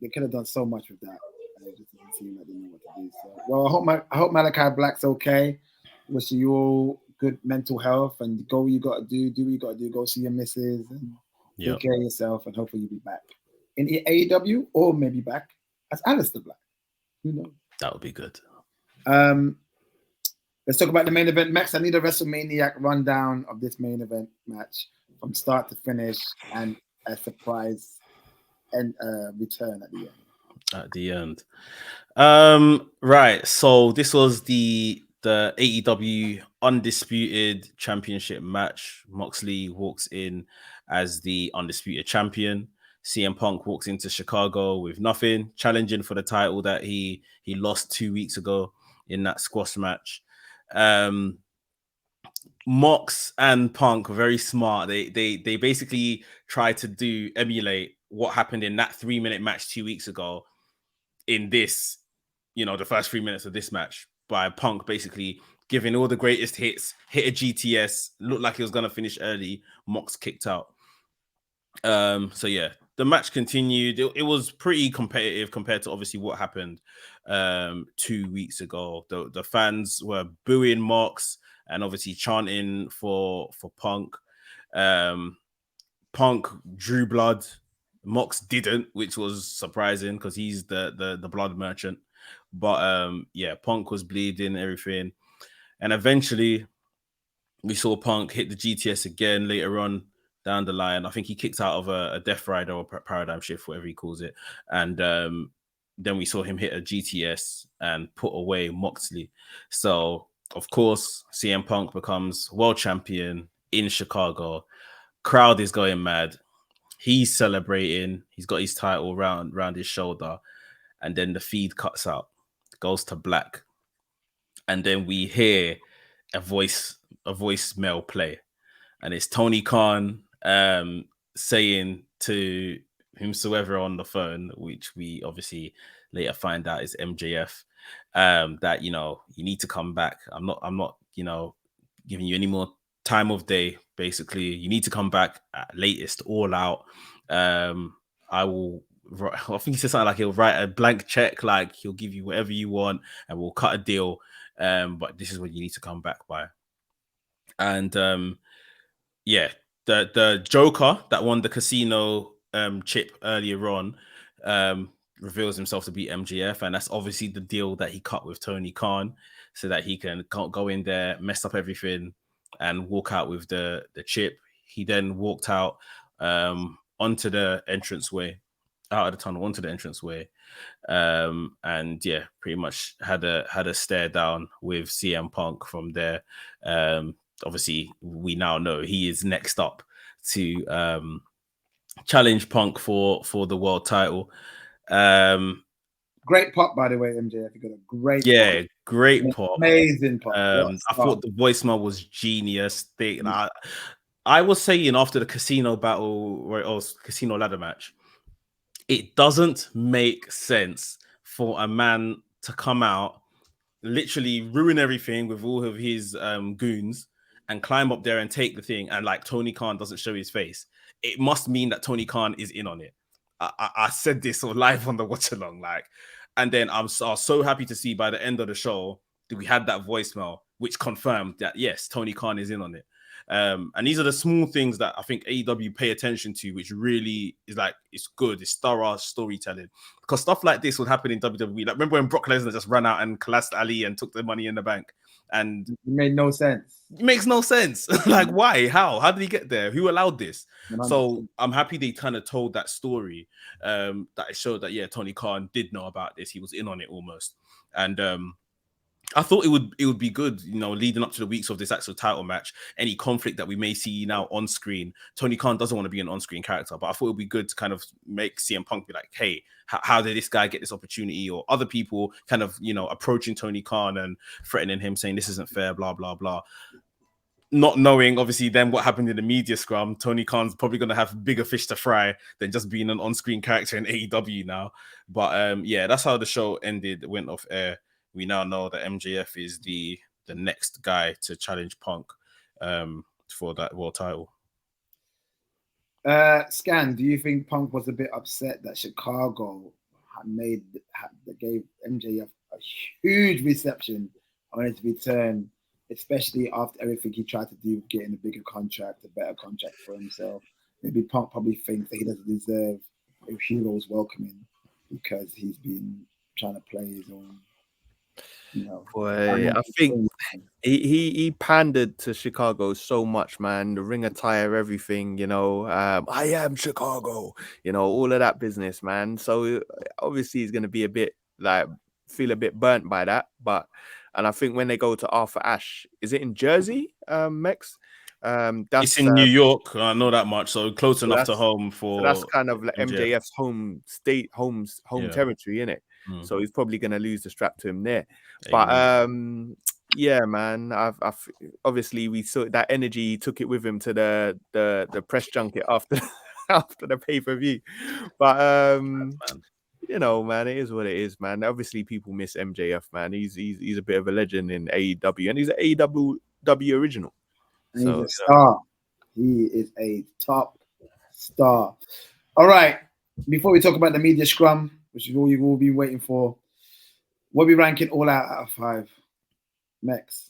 could have done so much with that. It just doesn't seem like they know what to do. So, well, I hope Malachi Black's okay. Wishing you all good mental health, and go what you got to do what you got to do. Go see your missus and take care of yourself, and hopefully you'll be back in AEW or maybe back as Aleister Black. Who knows? That would be good. Let's talk about the main event. Mekz, I need a WrestleManiac rundown of this main event match from start to finish, and a surprise and return at the end. At the end. Right. So this was the AEW Undisputed Championship match. Moxley walks in as the Undisputed Champion. CM Punk walks into Chicago with nothing, challenging for the title that he lost 2 weeks ago in that squash match. Mox and Punk were very smart. They basically tried to emulate what happened in that 3-minute match 2 weeks ago in this, you know, the first 3 minutes of this match, by Punk basically giving all the greatest hits, hit a GTS, looked like he was going to finish early. Mox kicked out. So yeah, the match continued. It was pretty competitive compared to obviously what happened 2 weeks ago. The fans were booing Mox and obviously chanting for Punk. Punk drew blood. Mox didn't, which was surprising because he's the blood merchant. But yeah, Punk was bleeding and everything. And eventually we saw Punk hit the GTS again later on down the line. I think he kicked out of a Death Rider or Paradigm Shift, whatever he calls it. And then we saw him hit a GTS and put away Moxley. So, of course, CM Punk becomes world champion in Chicago. Crowd is going mad. He's celebrating. He's got his title round his shoulder. And then the feed cuts out, goes to black. And then we hear a voicemail play. And it's Tony Khan saying to whomsoever on the phone, which we obviously later find out is MJF, that, you know, you need to come back. I'm not, you know, giving you any more time of day. Basically, you need to come back at latest All Out. I think he said something like he'll write a blank check, like he'll give you whatever you want, and we'll cut a deal. But this is what you need to come back by. And yeah, the Joker that won the casino chip earlier on reveals himself to be MJF, and that's obviously the deal that he cut with Tony Khan, so that he can go in there, mess up everything, and walk out with the chip. He then walked out onto the entranceway, out of the tunnel onto the entranceway, and yeah, pretty much had a stare down with CM Punk from there. Obviously, we now know he is next up to challenge Punk for the world title. Great pop, by the way, MJF. You got a great pop. Great pop. Amazing pop. I thought the voicemail was genius. I was saying after the casino battle, or casino ladder match, it doesn't make sense for a man to come out, literally ruin everything with all of his goons, and climb up there and take the thing, and like Tony Khan doesn't show his face. It must mean that Tony Khan is in on it. I said this live on the watch along, like, and then I was so happy to see by the end of the show that we had that voicemail, which confirmed that yes, Tony Khan is in on it. And these are the small things that I think AEW pay attention to, which really is like, it's good, it's thorough storytelling, because stuff like this would happen in WWE. Like, remember when Brock Lesnar just ran out and collapsed Ali and took the Money in the Bank, and it made no sense. It makes no sense. Like, why? How did he get there? Who allowed this? 100%. So I'm happy they kind of told that story, that it showed that, yeah, Tony Khan did know about this. He was in on it almost. And I thought it would be good, you know, leading up to the weeks of this actual title match, any conflict that we may see now on screen. Tony Khan doesn't want to be an on-screen character, but I thought it would be good to kind of make CM Punk be like, hey, how did this guy get this opportunity? Or other people kind of, you know, approaching Tony Khan and threatening him, saying this isn't fair, blah, blah, blah. Not knowing, obviously, then what happened in the media scrum, Tony Khan's probably going to have bigger fish to fry than just being an on-screen character in AEW now. But yeah, that's how the show ended, went off air. We now know that MJF is the next guy to challenge Punk for that world title. Scan, do you think Punk was a bit upset that Chicago gave MJF a huge reception on his return, especially after everything he tried to do, getting a bigger contract, a better contract for himself? Maybe Punk probably thinks that he doesn't deserve a hero's welcoming because he's been trying to play his own. You know, boy, I think he pandered to Chicago so much, man. The ring attire, everything, you know. I am Chicago, you know, all of that business, man. So obviously he's gonna be a bit like feel a bit burnt by that. And I think when they go to Arthur Ashe, is it in Jersey, Mekz? It's in New York. I know that much, so close enough to home for. So that's kind of like MJF's home territory, isn't it? So he's probably going to lose the strap to him there. But yeah, man, I've obviously we saw that energy. He took it with him to the press junket after the pay-per-view. But you know, man, it is what it is, man. Obviously, people miss MJF, man. He's a bit of a legend in AEW, and he's an AEW original. And so, he's a star. He is a top star. All right. Before we talk about the media scrum, which is all you've all been waiting for, what are we ranking All Out of 5? Mekz.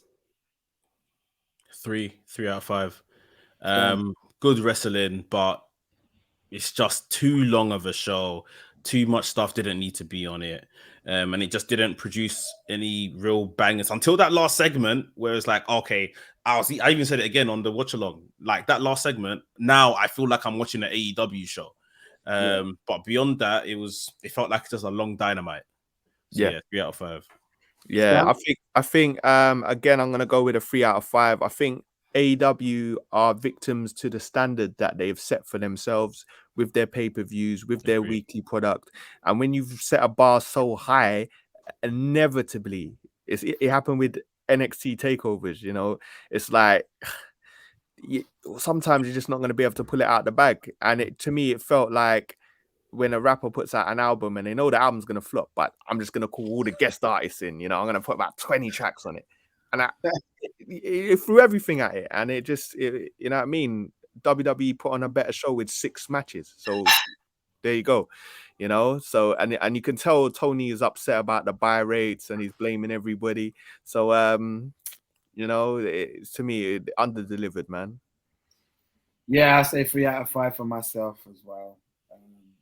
3 out of 5. Good wrestling, but it's just too long of a show, too much stuff didn't need to be on it. And it just didn't produce any real bangers until that last segment where it's like, okay, I even said it again on the watch along, like that last segment. Now I feel like I'm watching an AEW show. But beyond that, it felt like just a long dynamite. So, yeah, 3 out of 5. Yeah, I think again, I'm gonna go with a 3 out of 5. I think AEW are victims to the standard that they've set for themselves with their pay-per-views, with their weekly product. And when you've set a bar so high, inevitably, it happened with NXT takeovers, you know, it's like sometimes you're just not going to be able to pull it out the bag. And to me, it felt like when a rapper puts out an album and they know the album's going to flop, but I'm just going to call all the guest artists in, you know, I'm going to put about 20 tracks on it. And it threw everything at it. And you know what I mean? WWE put on a better show with 6 matches. So there you go, you know? So, and you can tell Tony is upset about the buy rates and he's blaming everybody. So, you know, to me, it under-delivered, man. Yeah, I say 3 out of 5 for myself as well.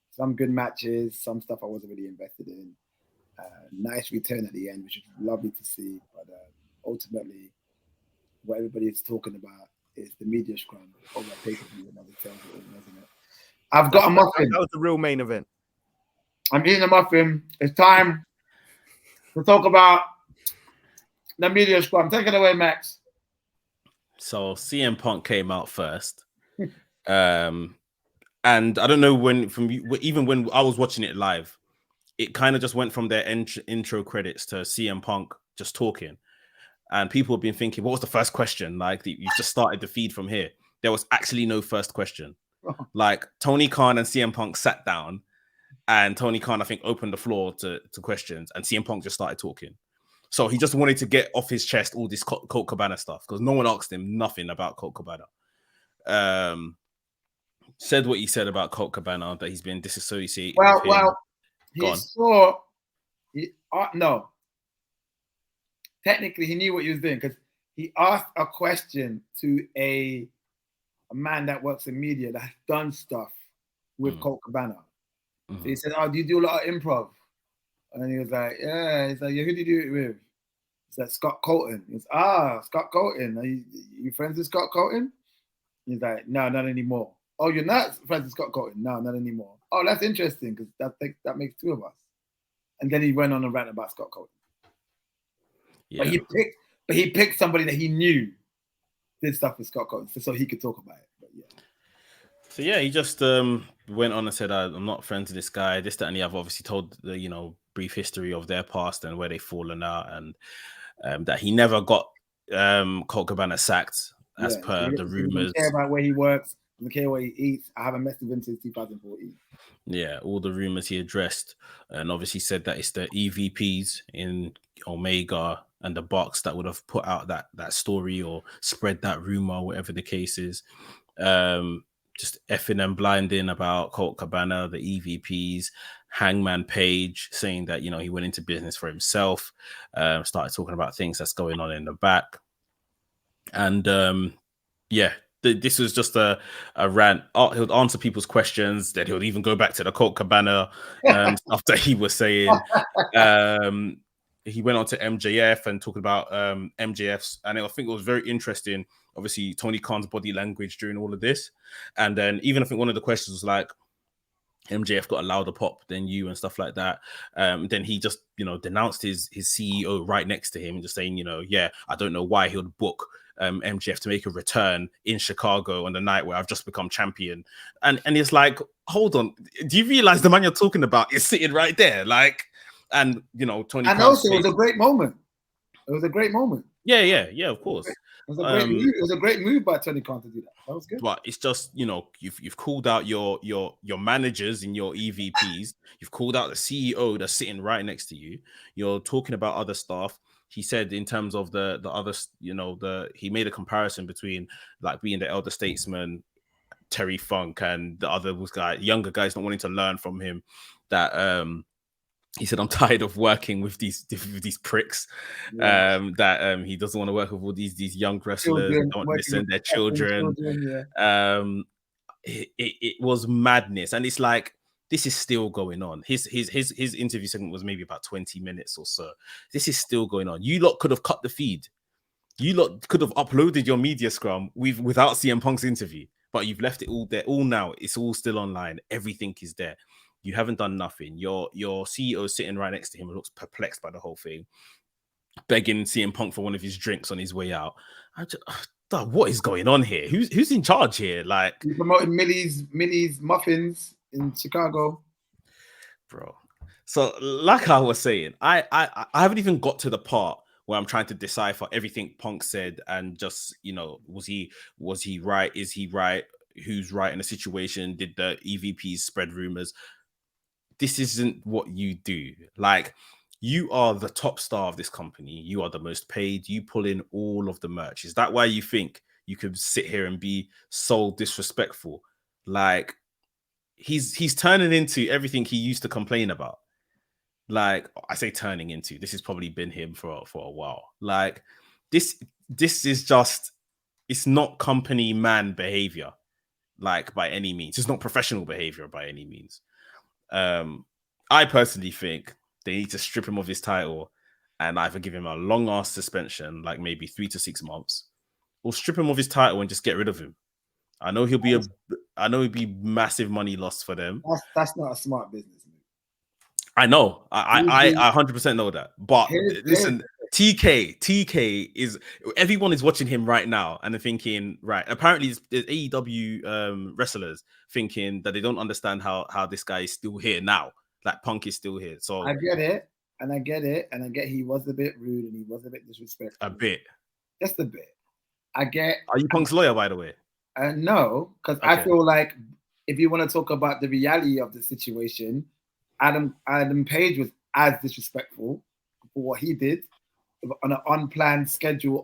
Some good matches, some stuff I wasn't really invested in. Nice return at the end, which is lovely to see. But ultimately, what everybody is talking about is the media scrum over pay-per-view and other tells it all, isn't it? I've got a muffin. That was the real main event. I'm eating a muffin. It's time to talk about the media scrum. Take it away, Mekz. So CM Punk came out first. And I don't know even when I was watching it live, it kind of just went from their intro credits to CM Punk just talking. And people have been thinking, what was the first question? Like, you just started the feed from here. There was actually no first question. Like, Tony Khan and CM Punk sat down, and Tony Khan, I think, opened the floor to questions, and CM Punk just started talking. So he just wanted to get off his chest all this Colt Cabana stuff, because no one asked him nothing about Colt Cabana. Said what he said about Colt Cabana, that he's been disassociated with him. Well, no. Technically, he knew what he was doing because he asked a question to a man that works in media that has done stuff with Colt Cabana. So he said, "Oh, do you do a lot of improv?" And he was like, "Yeah." He's like, "Yeah, who do you do it with?" He said, "Scott Colton." He was, Scott Colton. Are you friends with Scott Colton? He's like, "No, not anymore." "Oh, you're not friends with Scott Colton?" "No, not anymore." "Oh, that's interesting because that makes 2 of us." And then he went on a rant about Scott Colton. Yeah. But he picked somebody that he knew did stuff with Scott Colton, so he could talk about it. But yeah. So yeah, he just went on and said, "I'm not friends with this guy." This, that, and the other. Obviously, told the brief history of their past and where they've fallen out, and that he never got Colt Cabana sacked as per the rumors. Doesn't care about where he works. Doesn't care what he eats. I haven't messed with him since 2014. Yeah, all the rumors he addressed, and obviously said that it's the EVPs in Omega and the Bucks that would have put out that story or spread that rumor, whatever the case is. Just effing and blinding about Colt Cabana, the EVPs, Hangman Page saying that he went into business for himself, started talking about things that's going on in the back, and this was just a rant. He'll answer people's questions. That he'll even go back to the Colt Cabana stuff that he was saying. He went on to MJF and talking about MJF's, and I think it was very interesting. Obviously, Tony Khan's body language during all of this, and then even I think one of the questions was like, MJF got a louder pop than you and stuff like that. Then he just denounced his CEO right next to him and just saying, I don't know why he would book MJF to make a return in Chicago on the night where I've just become champion. And it's like, hold on, do you realize the man you're talking about is sitting right there? Like, and Tony. And also, it was a great moment. It was a great moment. Yeah, of course. It was a great move. It was a great move by Tony Khan to do that. That was good. But it's just you've called out your managers and your EVPs. You've called out the CEO that's sitting right next to you. You're talking about other stuff. He said in terms of the other, he made a comparison between like being the elder statesman, Terry Funk, and the other younger guys not wanting to learn from him. That he said, "I'm tired of working with these pricks." Yeah. He doesn't want to work with all these young wrestlers. They don't listen their children. Yeah. It was madness, and it's like This is still going on. His interview segment was maybe about 20 minutes or so. This is still going on. You lot could have cut the feed. You lot could have uploaded your media scrum without CM Punk's interview, but you've left it all there. All now, it's all still online. Everything is there. You haven't done nothing. Your CEO is sitting right next to him and looks perplexed by the whole thing, begging CM Punk for one of his drinks on his way out. What is going on here? Who's in charge here? Like, you promoting Millie's muffins in Chicago, bro. So, like I was saying, I haven't even got to the part where I'm trying to decipher everything Punk said and just, was he right? Is he right? Who's right in the situation? Did the EVPs spread rumors? This isn't what you do. Like, you are the top star of this company. You are the most paid. You pull in all of the merch. Is that why you think you could sit here and be so disrespectful? Like, he's turning into everything he used to complain about. Like, I say turning into, this has probably been him for a while. Like, this is just, it's not company man behavior, like, by any means. It's not professional behavior by any means. I personally think they need to strip him of his title and either give him a long ass suspension, like maybe 3 to 6 months, or strip him of his title and just get rid of him. I know he'll be massive money loss for them. That's not a smart business. I know. I 100% know that. But listen, TK is, everyone is watching him right now and they're thinking, right, apparently there's AEW wrestlers thinking that they don't understand how this guy is still here now. Like, Punk is still here. So I get it, and I get he was a bit rude and he was a bit disrespectful. A bit. Just a bit. I get. Are you Punk's lawyer, by the way? No, because okay. I feel like if you want to talk about the reality of the situation, Adam Page was as disrespectful for what he did on an unplanned schedule.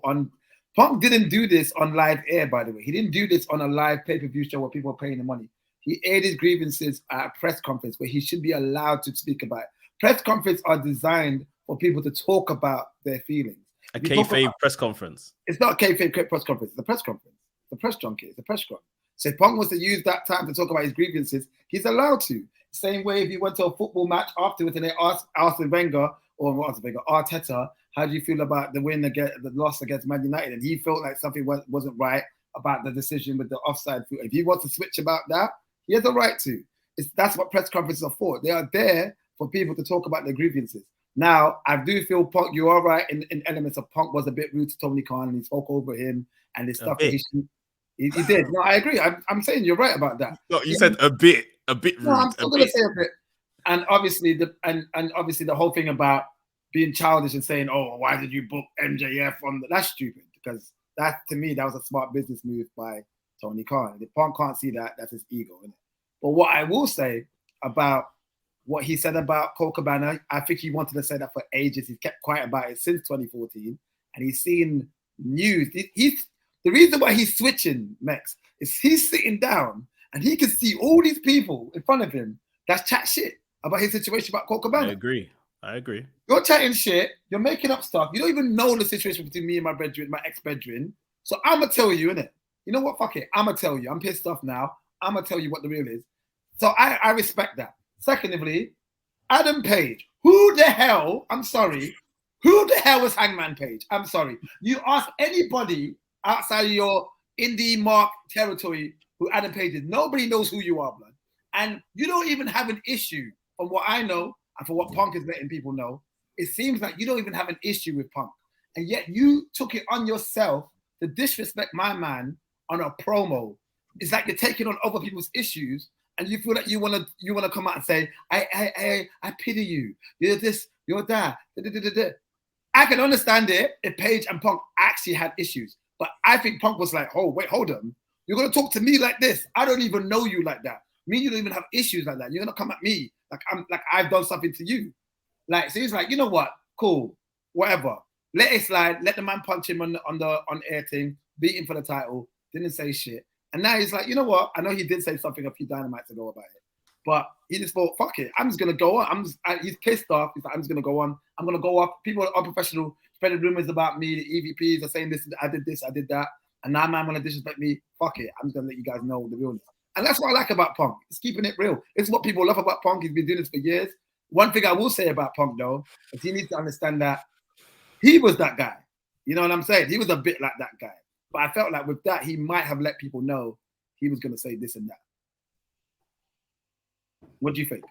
Punk didn't do this on live air, by the way. He didn't do this on a live pay-per-view show where people are paying the money. He aired his grievances at a press conference where he should be allowed to speak about it. Press conferences are designed for people to talk about their feelings. A kayfabe press conference. It's not a kayfabe press conference. It's a press conference. It's a press junket. It's a press scrum. So if Punk wants to use that time to talk about his grievances, he's allowed to. Same way if he went to a football match afterwards and they asked Arteta, how do you feel about the loss against Man United? And he felt like something wasn't right about the decision with the offside. If he wants to switch about that, he has a right to. That's what press conferences are for. They are there for people to talk about their grievances. Now, I do feel Punk, you are right in elements of Punk was a bit rude to Tony Khan and he spoke over him and his stuff. He did. No, I agree. I'm saying you're right about that. No, you said a bit rude. No, I'm still going to say a bit. And obviously the whole thing about being childish and saying, "Oh, why did you book MJF on?" That's stupid, because that, to me, that was a smart business move by Tony Khan. If Punk can't see that, that's his ego, isn't it? But what I will say about what he said about Cole Cabana, I think he wanted to say that for ages. He's kept quiet about it since 2014, and he's seen news. The reason why he's switching, Mekz, is he's sitting down and he can see all these people in front of him that chat shit about his situation about Cole Cabana. I agree. You're chatting shit. You're making up stuff. You don't even know the situation between me and my ex-bedroom. So I'm going to tell you, innit? You know what? Fuck it. I'm going to tell you. I'm pissed off now. I'm going to tell you what the real is. So I respect that. Secondly, Adam Page. Who the hell is Hangman Page? I'm sorry. You ask anybody outside of your indie mark territory who Adam Page is. Nobody knows who you are, blood. And you don't even have an issue, from what I know and for what Punk is letting people know. It seems like you don't even have an issue with Punk. And yet you took it on yourself to disrespect my man on a promo. It's like you're taking on other people's issues and you feel like you want to come out and say, I pity you. You're this, you're that. I can understand it if Page and Punk actually had issues. But I think Punk was like, oh, wait, hold on. You're going to talk to me like this. I don't even know you like that. Me, you don't even have issues like that. You're going to come at me like I've done something to you. Like, so he's like, you know what? Cool. Whatever. Let it slide. Let the man punch him on air thing. Beat him for the title. Didn't say shit. And now he's like, you know what? I know he did say something a few Dynamites ago about it. But he just thought, fuck it. I'm just going to go on. He's pissed off. He's like, I'm just going to go on. I'm going to go up. People are unprofessional, spreading rumors about me. The EVPs are saying this, I did that. And now man want to disrespect me. Fuck it. I'm just going to let you guys know the realness. And that's what I like about Punk. It's keeping it real. It's what people love about Punk. He's been doing this for years. One thing I will say about Punk, though, is he needs to understand that he was that guy. You know what I'm saying? He was a bit like that guy. But I felt like with that, he might have let people know he was going to say this and that. What do you think?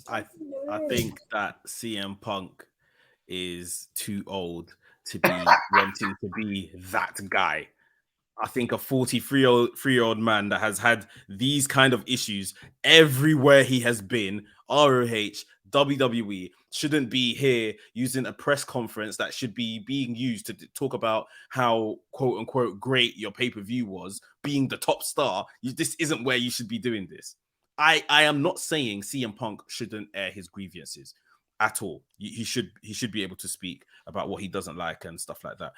I think that CM Punk is too old to be wanting to be that guy. I think a 43-year-old man that has had these kind of issues everywhere he has been, ROH, WWE, shouldn't be here using a press conference that should be being used to talk about how, quote unquote, great your pay-per-view was, being the top star. This isn't where you should be doing this. I am not saying CM Punk shouldn't air his grievances at all. He should be able to speak about what he doesn't like and stuff like that.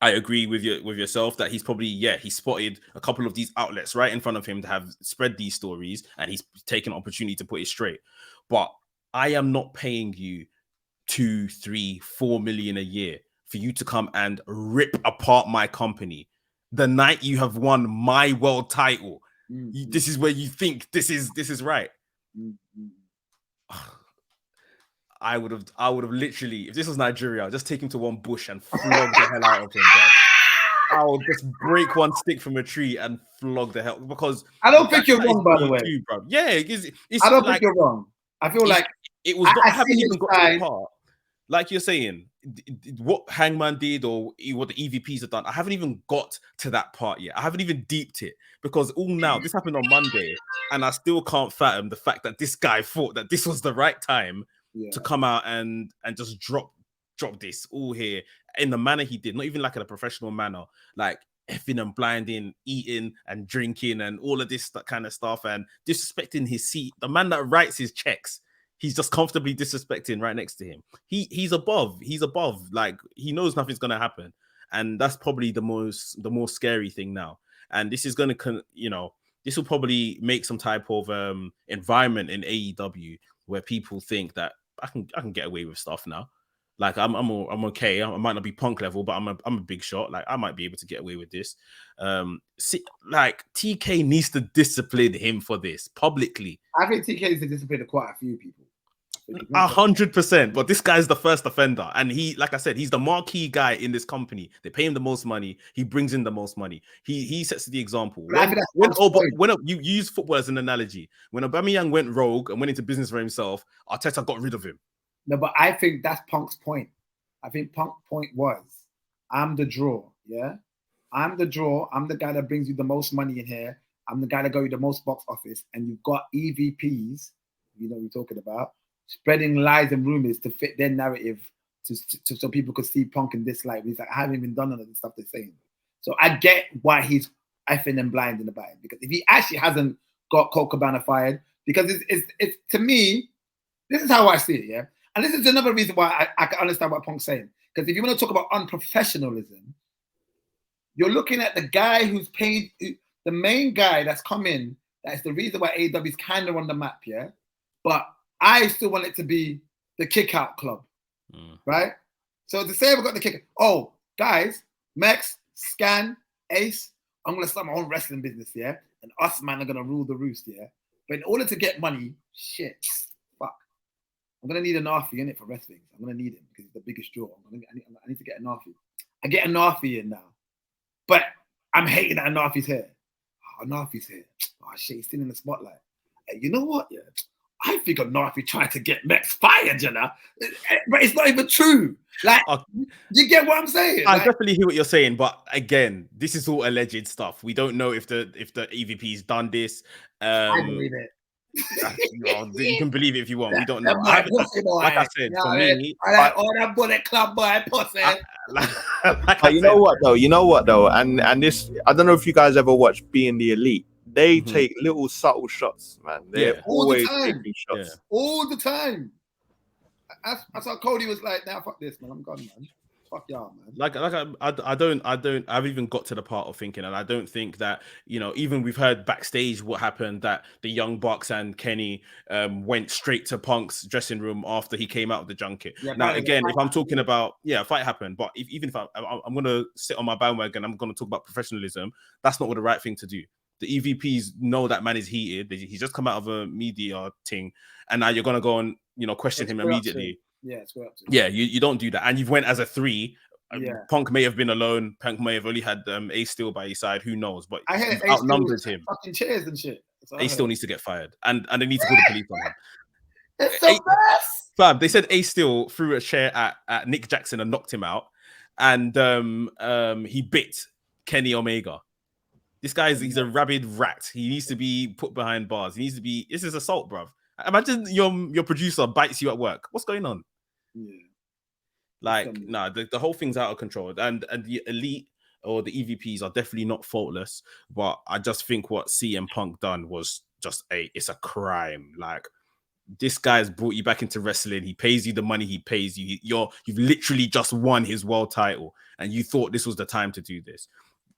I agree with yourself that he's probably, he spotted a couple of these outlets right in front of him to have spread these stories, and he's taken an opportunity to put it straight. But I am not paying you 2, 3, 4 million a year for you to come and rip apart my company the night you have won my world title. Mm-hmm. This is where you think this is right. Mm-hmm. I would have literally, if this was Nigeria, I'd just take him to one bush and flog the hell out of him, bro. I would just break one stick from a tree and flog the hell, because I don't think you're wrong, by the way. Too, bro. Yeah, it's I don't think you're wrong. I feel like it was. I haven't even got to the part. Like you're saying, what Hangman did or what the EVPs have done, I haven't even got to that part yet. I haven't even deeped it, because this happened on Monday, and I still can't fathom the fact that this guy thought that this was the right time to come out and just drop this all here in the manner he did, not even like in a professional manner, like effing and blinding, eating and drinking and all of this kind of stuff, and disrespecting his seat. The man that writes his checks, he's just comfortably disrespecting right next to him. He's above. Like, he knows nothing's gonna happen, and that's probably the more scary thing now. And this is gonna, this will probably make some type of environment in AEW where people think that I can get away with stuff now. Like, I'm okay. I might not be Punk level, but I'm a big shot. Like, I might be able to get away with this. Like, TK needs to discipline him for this publicly. I think TK needs to discipline quite a few people. 100%. But this guy's the first offender, and he, like I said, he's the marquee guy in this company. They pay him the most money. He brings in the most money. He sets the example. When you use football as an analogy, when Aubameyang went rogue and went into business for himself, Arteta got rid of him. No, but I think that's Punk's point. I think Punk's point was, I'm the draw. Yeah, I'm the draw. I'm the guy that brings you the most money in here. I'm the guy that got you the most box office, and you've got EVPs. You know what we're talking about. Spreading lies and rumors to fit their narrative, so people could see Punk in this light. He's like, I haven't even done none of the stuff they're saying. So I get why he's effing and blinding about it, because if he actually hasn't got Colt Cabana fired, because it's to me, this is how I see it, yeah. And this is another reason why I can understand what Punk's saying, because if you want to talk about unprofessionalism, you're looking at the guy who's paid, the main guy that's come in. That's the reason why AEW is kind of on the map, yeah. But I still want it to be the Kickout club, right? So to say we've got the Kickout, oh, guys, Mekz, Scan, Ace, I'm going to start my own wrestling business, yeah? And us, man, are going to rule the roost, yeah? But in order to get money, fuck. I'm going to need an Narfi in it for wrestling. I'm going to need him because he's the biggest draw. I need to get a Narfi. I get a Narfi in now. But I'm hating that Narfi's here. Oh, Narfi's here. Oh, shit, he's still in the spotlight. Hey, you know what, yeah? I think a Narfi tried to get Mekz fired, you know, but it's not even true. Like, you get what I'm saying? I definitely hear what you're saying, but again, this is all alleged stuff. We don't know if the EVP's done this. I believe it. You can believe it if you want. We don't know. Like I said, for me, all that bullet club boy pussy. You know what though, and this, I don't know if you guys ever watched Being the Elite. They take little subtle shots, man. They're always taking shots. All the time. I saw Cody was like, nah, fuck this, man. I'm gone, man. Fuck y'all, man. I haven't even got to the part of thinking, and I don't think that, even we've heard backstage what happened, that the Young Bucks and Kenny went straight to Punk's dressing room after he came out of the junket. Yeah, now, apparently again, the if I'm talking about, a fight happened, but even if I'm going to sit on my bandwagon, I'm going to talk about professionalism, that's not what the right thing to do. The EVPs know that man is heated. He's just come out of a media thing, and now you're going to go and, question him immediately. Yeah, it's up to. Yeah, you don't do that. And you've went as a 3. Yeah. Punk may have been alone. Punk may have only had Ace Steel by his side. Who knows? But I heard you've outnumbered him. Fucking chairs and shit. Ace Steel needs to get fired, and they need to call the police on him. It's the best. Fam, they said Ace Steel threw a chair at Nick Jackson and knocked him out, and he bit Kenny Omega. This guy he's a rabid rat. He needs to be put behind bars. He needs to be. This is assault, bruv. Imagine your producer bites you at work. What's going on? Yeah. The whole thing's out of control, and the elite or the EVPs are definitely not faultless. But I just think what CM Punk done was just it's a crime. Like, this guy's brought you back into wrestling. He pays you the money he pays you. You've literally just won his world title, and you thought this was the time to do this.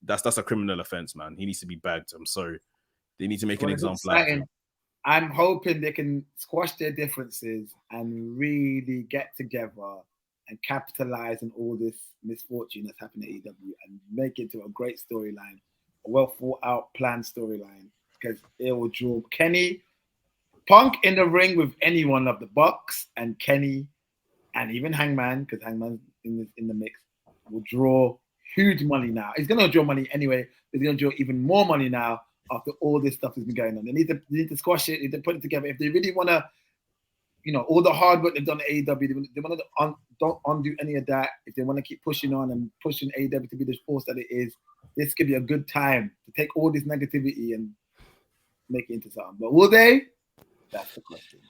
That's a criminal offense, man. He needs to be bagged. I'm sorry. They need to make an example out of him. I'm hoping they can squash their differences and really get together and capitalize on all this misfortune that's happened at AEW and make it to a great storyline, a well thought out planned storyline, because it will draw Kenny Punk in the ring with any one of the Bucks, and Kenny and even Hangman, because Hangman's in the mix, will draw huge money now. He's going to draw money anyway. He's going to draw even more money now after all this stuff has been going on. They need to squash it. They need to put it together. If they really want to, all the hard work they've done at AEW, they want to don't undo any of that. If they want to keep pushing on and pushing AEW to be the force that it is, this could be a good time to take all this negativity and make it into something. But will they? That's the question.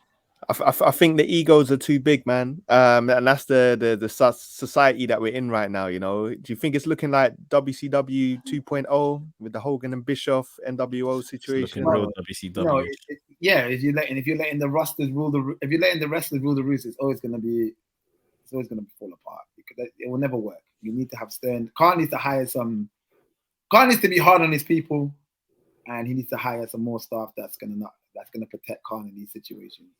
I think the egos are too big, man. And that's the society that we're in right now. Do you think it's looking like WCW 2.0 with the Hogan and Bischoff NWO situation? Real WCW. If you're letting the wrestlers rule the roost, it's always going to fall apart, because it will never work. You need to have stern. Khan needs to be hard on his people, and he needs to hire some more staff that's going to protect Khan in these situations.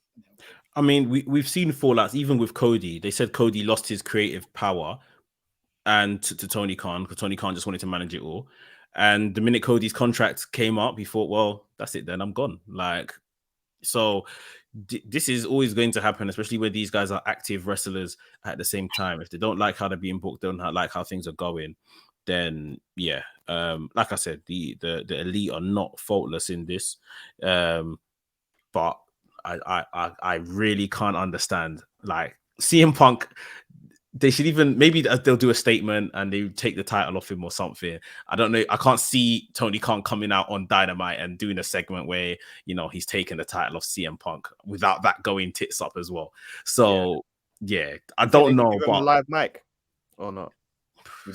I mean, we've seen fallouts even with Cody. They said Cody lost his creative power and to Tony Khan, because Tony Khan just wanted to manage it all. And the minute Cody's contract came up, he thought, well, that's it then, I'm gone. So this is always going to happen, especially where these guys are active wrestlers at the same time. If they don't like how they're being booked, they don't like how things are going, then like I said, the elite are not faultless in this. But I really can't understand, like, CM Punk. They should maybe they'll do a statement and they take the title off him or something. I don't know. I can't see Tony Khan coming out on Dynamite and doing a segment where, he's taking the title off CM Punk without that going tits up as well. So I don't know. But a live mic or not?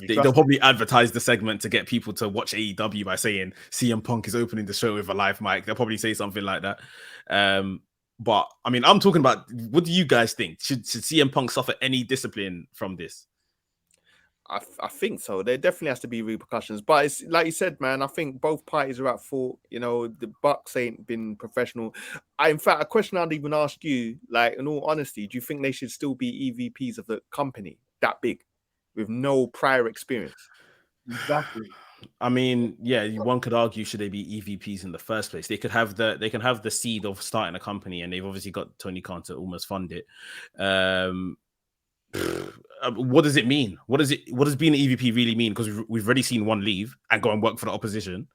They'll probably advertise the segment to get people to watch AEW by saying CM Punk is opening the show with a live mic. They'll probably say something like that. But I mean, I'm talking about, what do you guys think? Should CM Punk suffer any discipline from this? I think so. There definitely has to be repercussions. But it's like you said, man, I think both parties are at fault. The Bucks ain't been professional. In fact, a question I'd even ask you, like, in all honesty, do you think they should still be EVPs of the company that big with no prior experience? Exactly. I mean, one could argue, should they be EVPs in the first place? They can have the seed of starting a company, and they've obviously got Tony Khan to almost fund it. What does it mean? What does being an EVP really mean? Because we've already seen one leave and go and work for the opposition.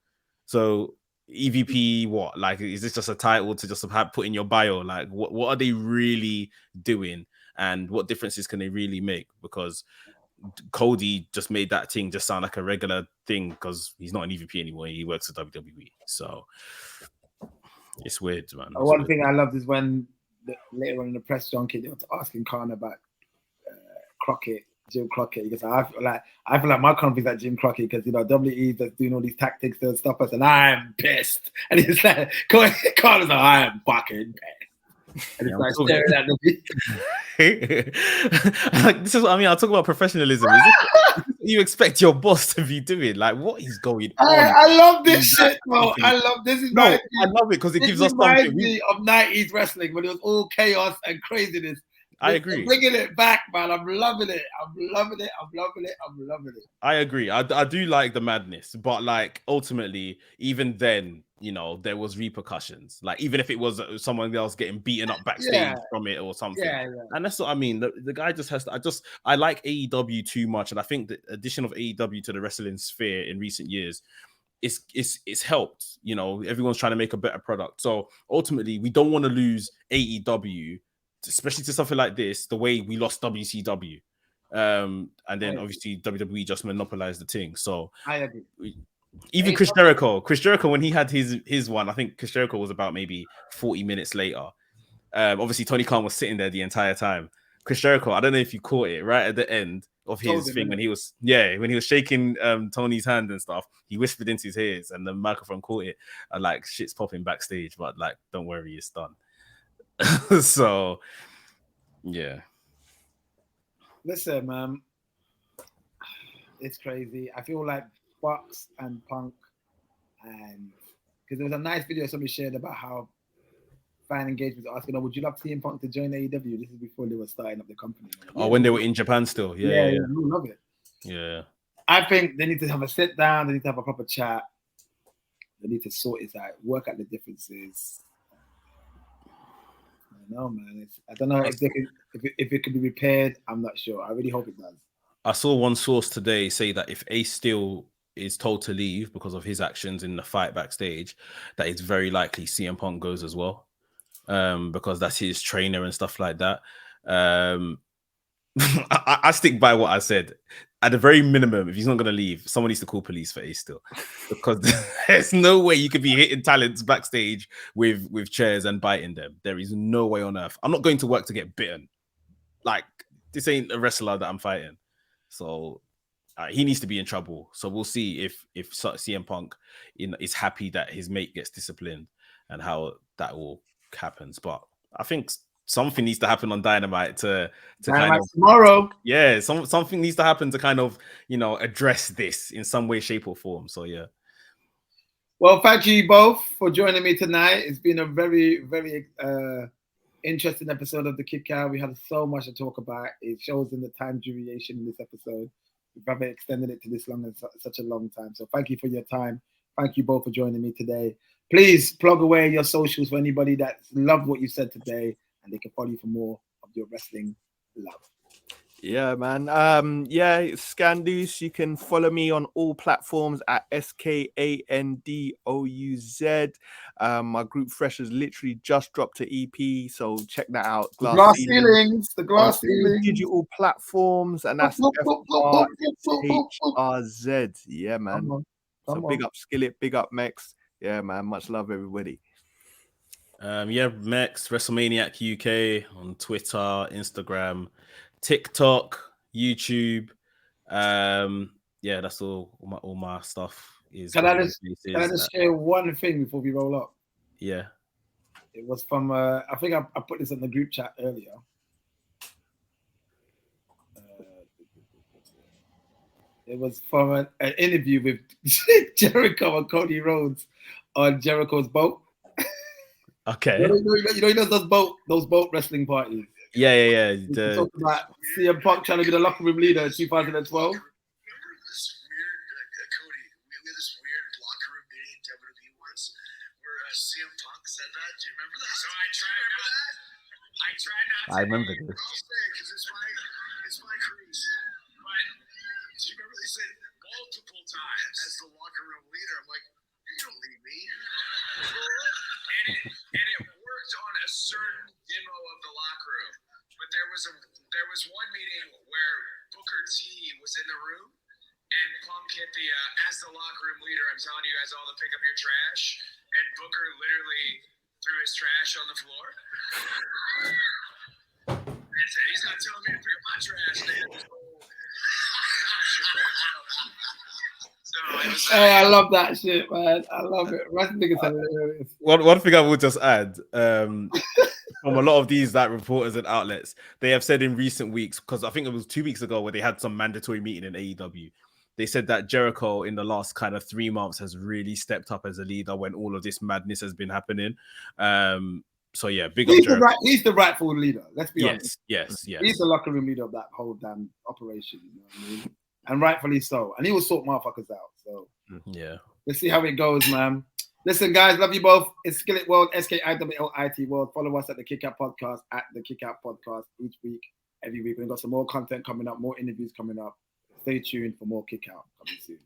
So EVP, what? Like, is this just a title to just have put in your bio? Like, what are they really doing, and what differences can they really make? Because Cody just made that thing just sound like a regular thing, because he's not an EVP anymore. He works at WWE. So it's weird, man. One thing I loved is when later on in the press junket, they were asking Khan about Jim Crockett. He goes, I feel like my company's like Jim Crockett, because WWE that's doing all these tactics to stop us, and I'm pissed. And he's like, Khan is like, I'm fucking pissed. And Yeah, it's like staring at the like, this is what I mean. I talk about professionalism. Is this what you expect your boss to be doing? Like, what is going on? I love this in shit, bro. company? I love this. No, I love it because it gives us reminds something. me of 90s wrestling when it was all chaos and craziness. I agree. Bringing it back, man. I'm loving it. I'm loving it. I'm loving it. I'm loving it. I agree. I do like the madness, but like ultimately, even then, you know, there was repercussions. Like even if it was someone else getting beaten up backstage from it or something. Yeah. And that's what I mean. The guy just has to. I like AEW too much, and I think the addition of AEW to the wrestling sphere in recent years it's helped. You know, everyone's trying to make a better product. So ultimately, we don't want to lose AEW, especially to something like this, the way we lost WCW. And then obviously WWE just monopolized the thing. So I agree. Even Chris Jericho, when he had his one, I think Chris Jericho was about maybe 40 minutes later. Obviously Tony Khan was sitting there the entire time. Chris Jericho, I don't know if you caught it right at the end of his thing when he was shaking Tony's hand and stuff. He whispered into his ears and the microphone caught it, and like shit's popping backstage, but like don't worry, it's done. So yeah. Listen, man, it's crazy. I feel like Bucks and Punk, and because there was a nice video somebody shared about how fan engagement was asking, would you love CM Punk to join AEW? This is before they were starting up the company. When they were in Japan still. Yeah. We love it. Yeah. I think they need to have a sit down, they need to have a proper chat, they need to sort it out, work out the differences. I don't know, man. I don't know if it can be repaired. I'm not sure. I really hope it does. I saw one source today say that if Ace Steel is told to leave because of his actions in the fight backstage, that it's very likely CM Punk goes as well, because that's his trainer and stuff like that. I stick by what I said. At the very minimum, if he's not going to leave, someone needs to call police for Ace Steel, because there's no way you could be hitting talents backstage with chairs and biting them. There is no way on earth. I'm not going to work to get bitten. Like, this ain't a wrestler that I'm fighting. So he needs to be in trouble. So we'll see if CM Punk is happy that his mate gets disciplined and how that all happens. But I think something needs to happen on Dynamite to kind of tomorrow. Yeah, something needs to happen to kind of, you know, address this in some way, shape, or form. So yeah. Well, thank you both for joining me tonight. It's been a very, very interesting episode of the Kickout. We had so much to talk about. It shows in the time duration in this episode. We've never extended it to this long and such a long time. So thank you for your time. Thank you both for joining me today. Please plug away your socials for anybody that loved what you said today, and they can follow you for more of your wrestling love. Yeah, man. Scandoos. You can follow me on all platforms at SKANDOUZ. My group Fresh has literally just dropped an EP, so check that out. Glass Ceilings. The Glass Ceilings. Digital platforms, and that's FRHRZ. Yeah, man. Big up Skillit, big up Mekz. Yeah, man. Much love, everybody. Mekz, WrestleManiac UK on Twitter, Instagram, TikTok, YouTube. That's all my stuff is. Can I just share one thing before we roll up? Yeah. It was from I think I put this in the group chat earlier. It was from an interview with Jericho and Cody Rhodes on Jericho's boat. Okay. You know those boat wrestling parties. Yeah. Talk about CM Punk trying to be the locker room leader in 2012. Remember this weird, Cody? We had this weird locker room meeting in WWE once where CM Punk said that. Do you remember that? So I tried not to. I remember this. Because it's my cruise. But do you remember they said multiple times as the locker room leader? I'm like, you don't lead me. And it worked on a certain demo of the locker room. But there was one meeting where Booker T was in the room, and Punk hit the as the locker room leader, I'm telling you guys all to pick up your trash, and Booker literally threw his trash on the floor. And said, he's not telling me to pick up my trash, man. Hey, I love that shit, man. I love it. Wrestling is hilarious. One thing I will just add, from a lot of these reporters and outlets, they have said in recent weeks, because I think it was 2 weeks ago where they had some mandatory meeting in AEW. They said that Jericho in the last kind of 3 months has really stepped up as a leader when all of this madness has been happening. So yeah, big up Jericho. He's the rightful leader. Let's be honest. Yes. He's the locker room leader of that whole damn operation. You know what I mean? And rightfully so. And he will sort motherfuckers out. So yeah, let's see how it goes, man. Listen, guys, love you both. It's Skillit World, SKIWLIT World. Follow us at the Kickout Podcast, at the Kickout Podcast each week, every week. We've got some more content coming up, more interviews coming up. Stay tuned for more Kickout coming soon.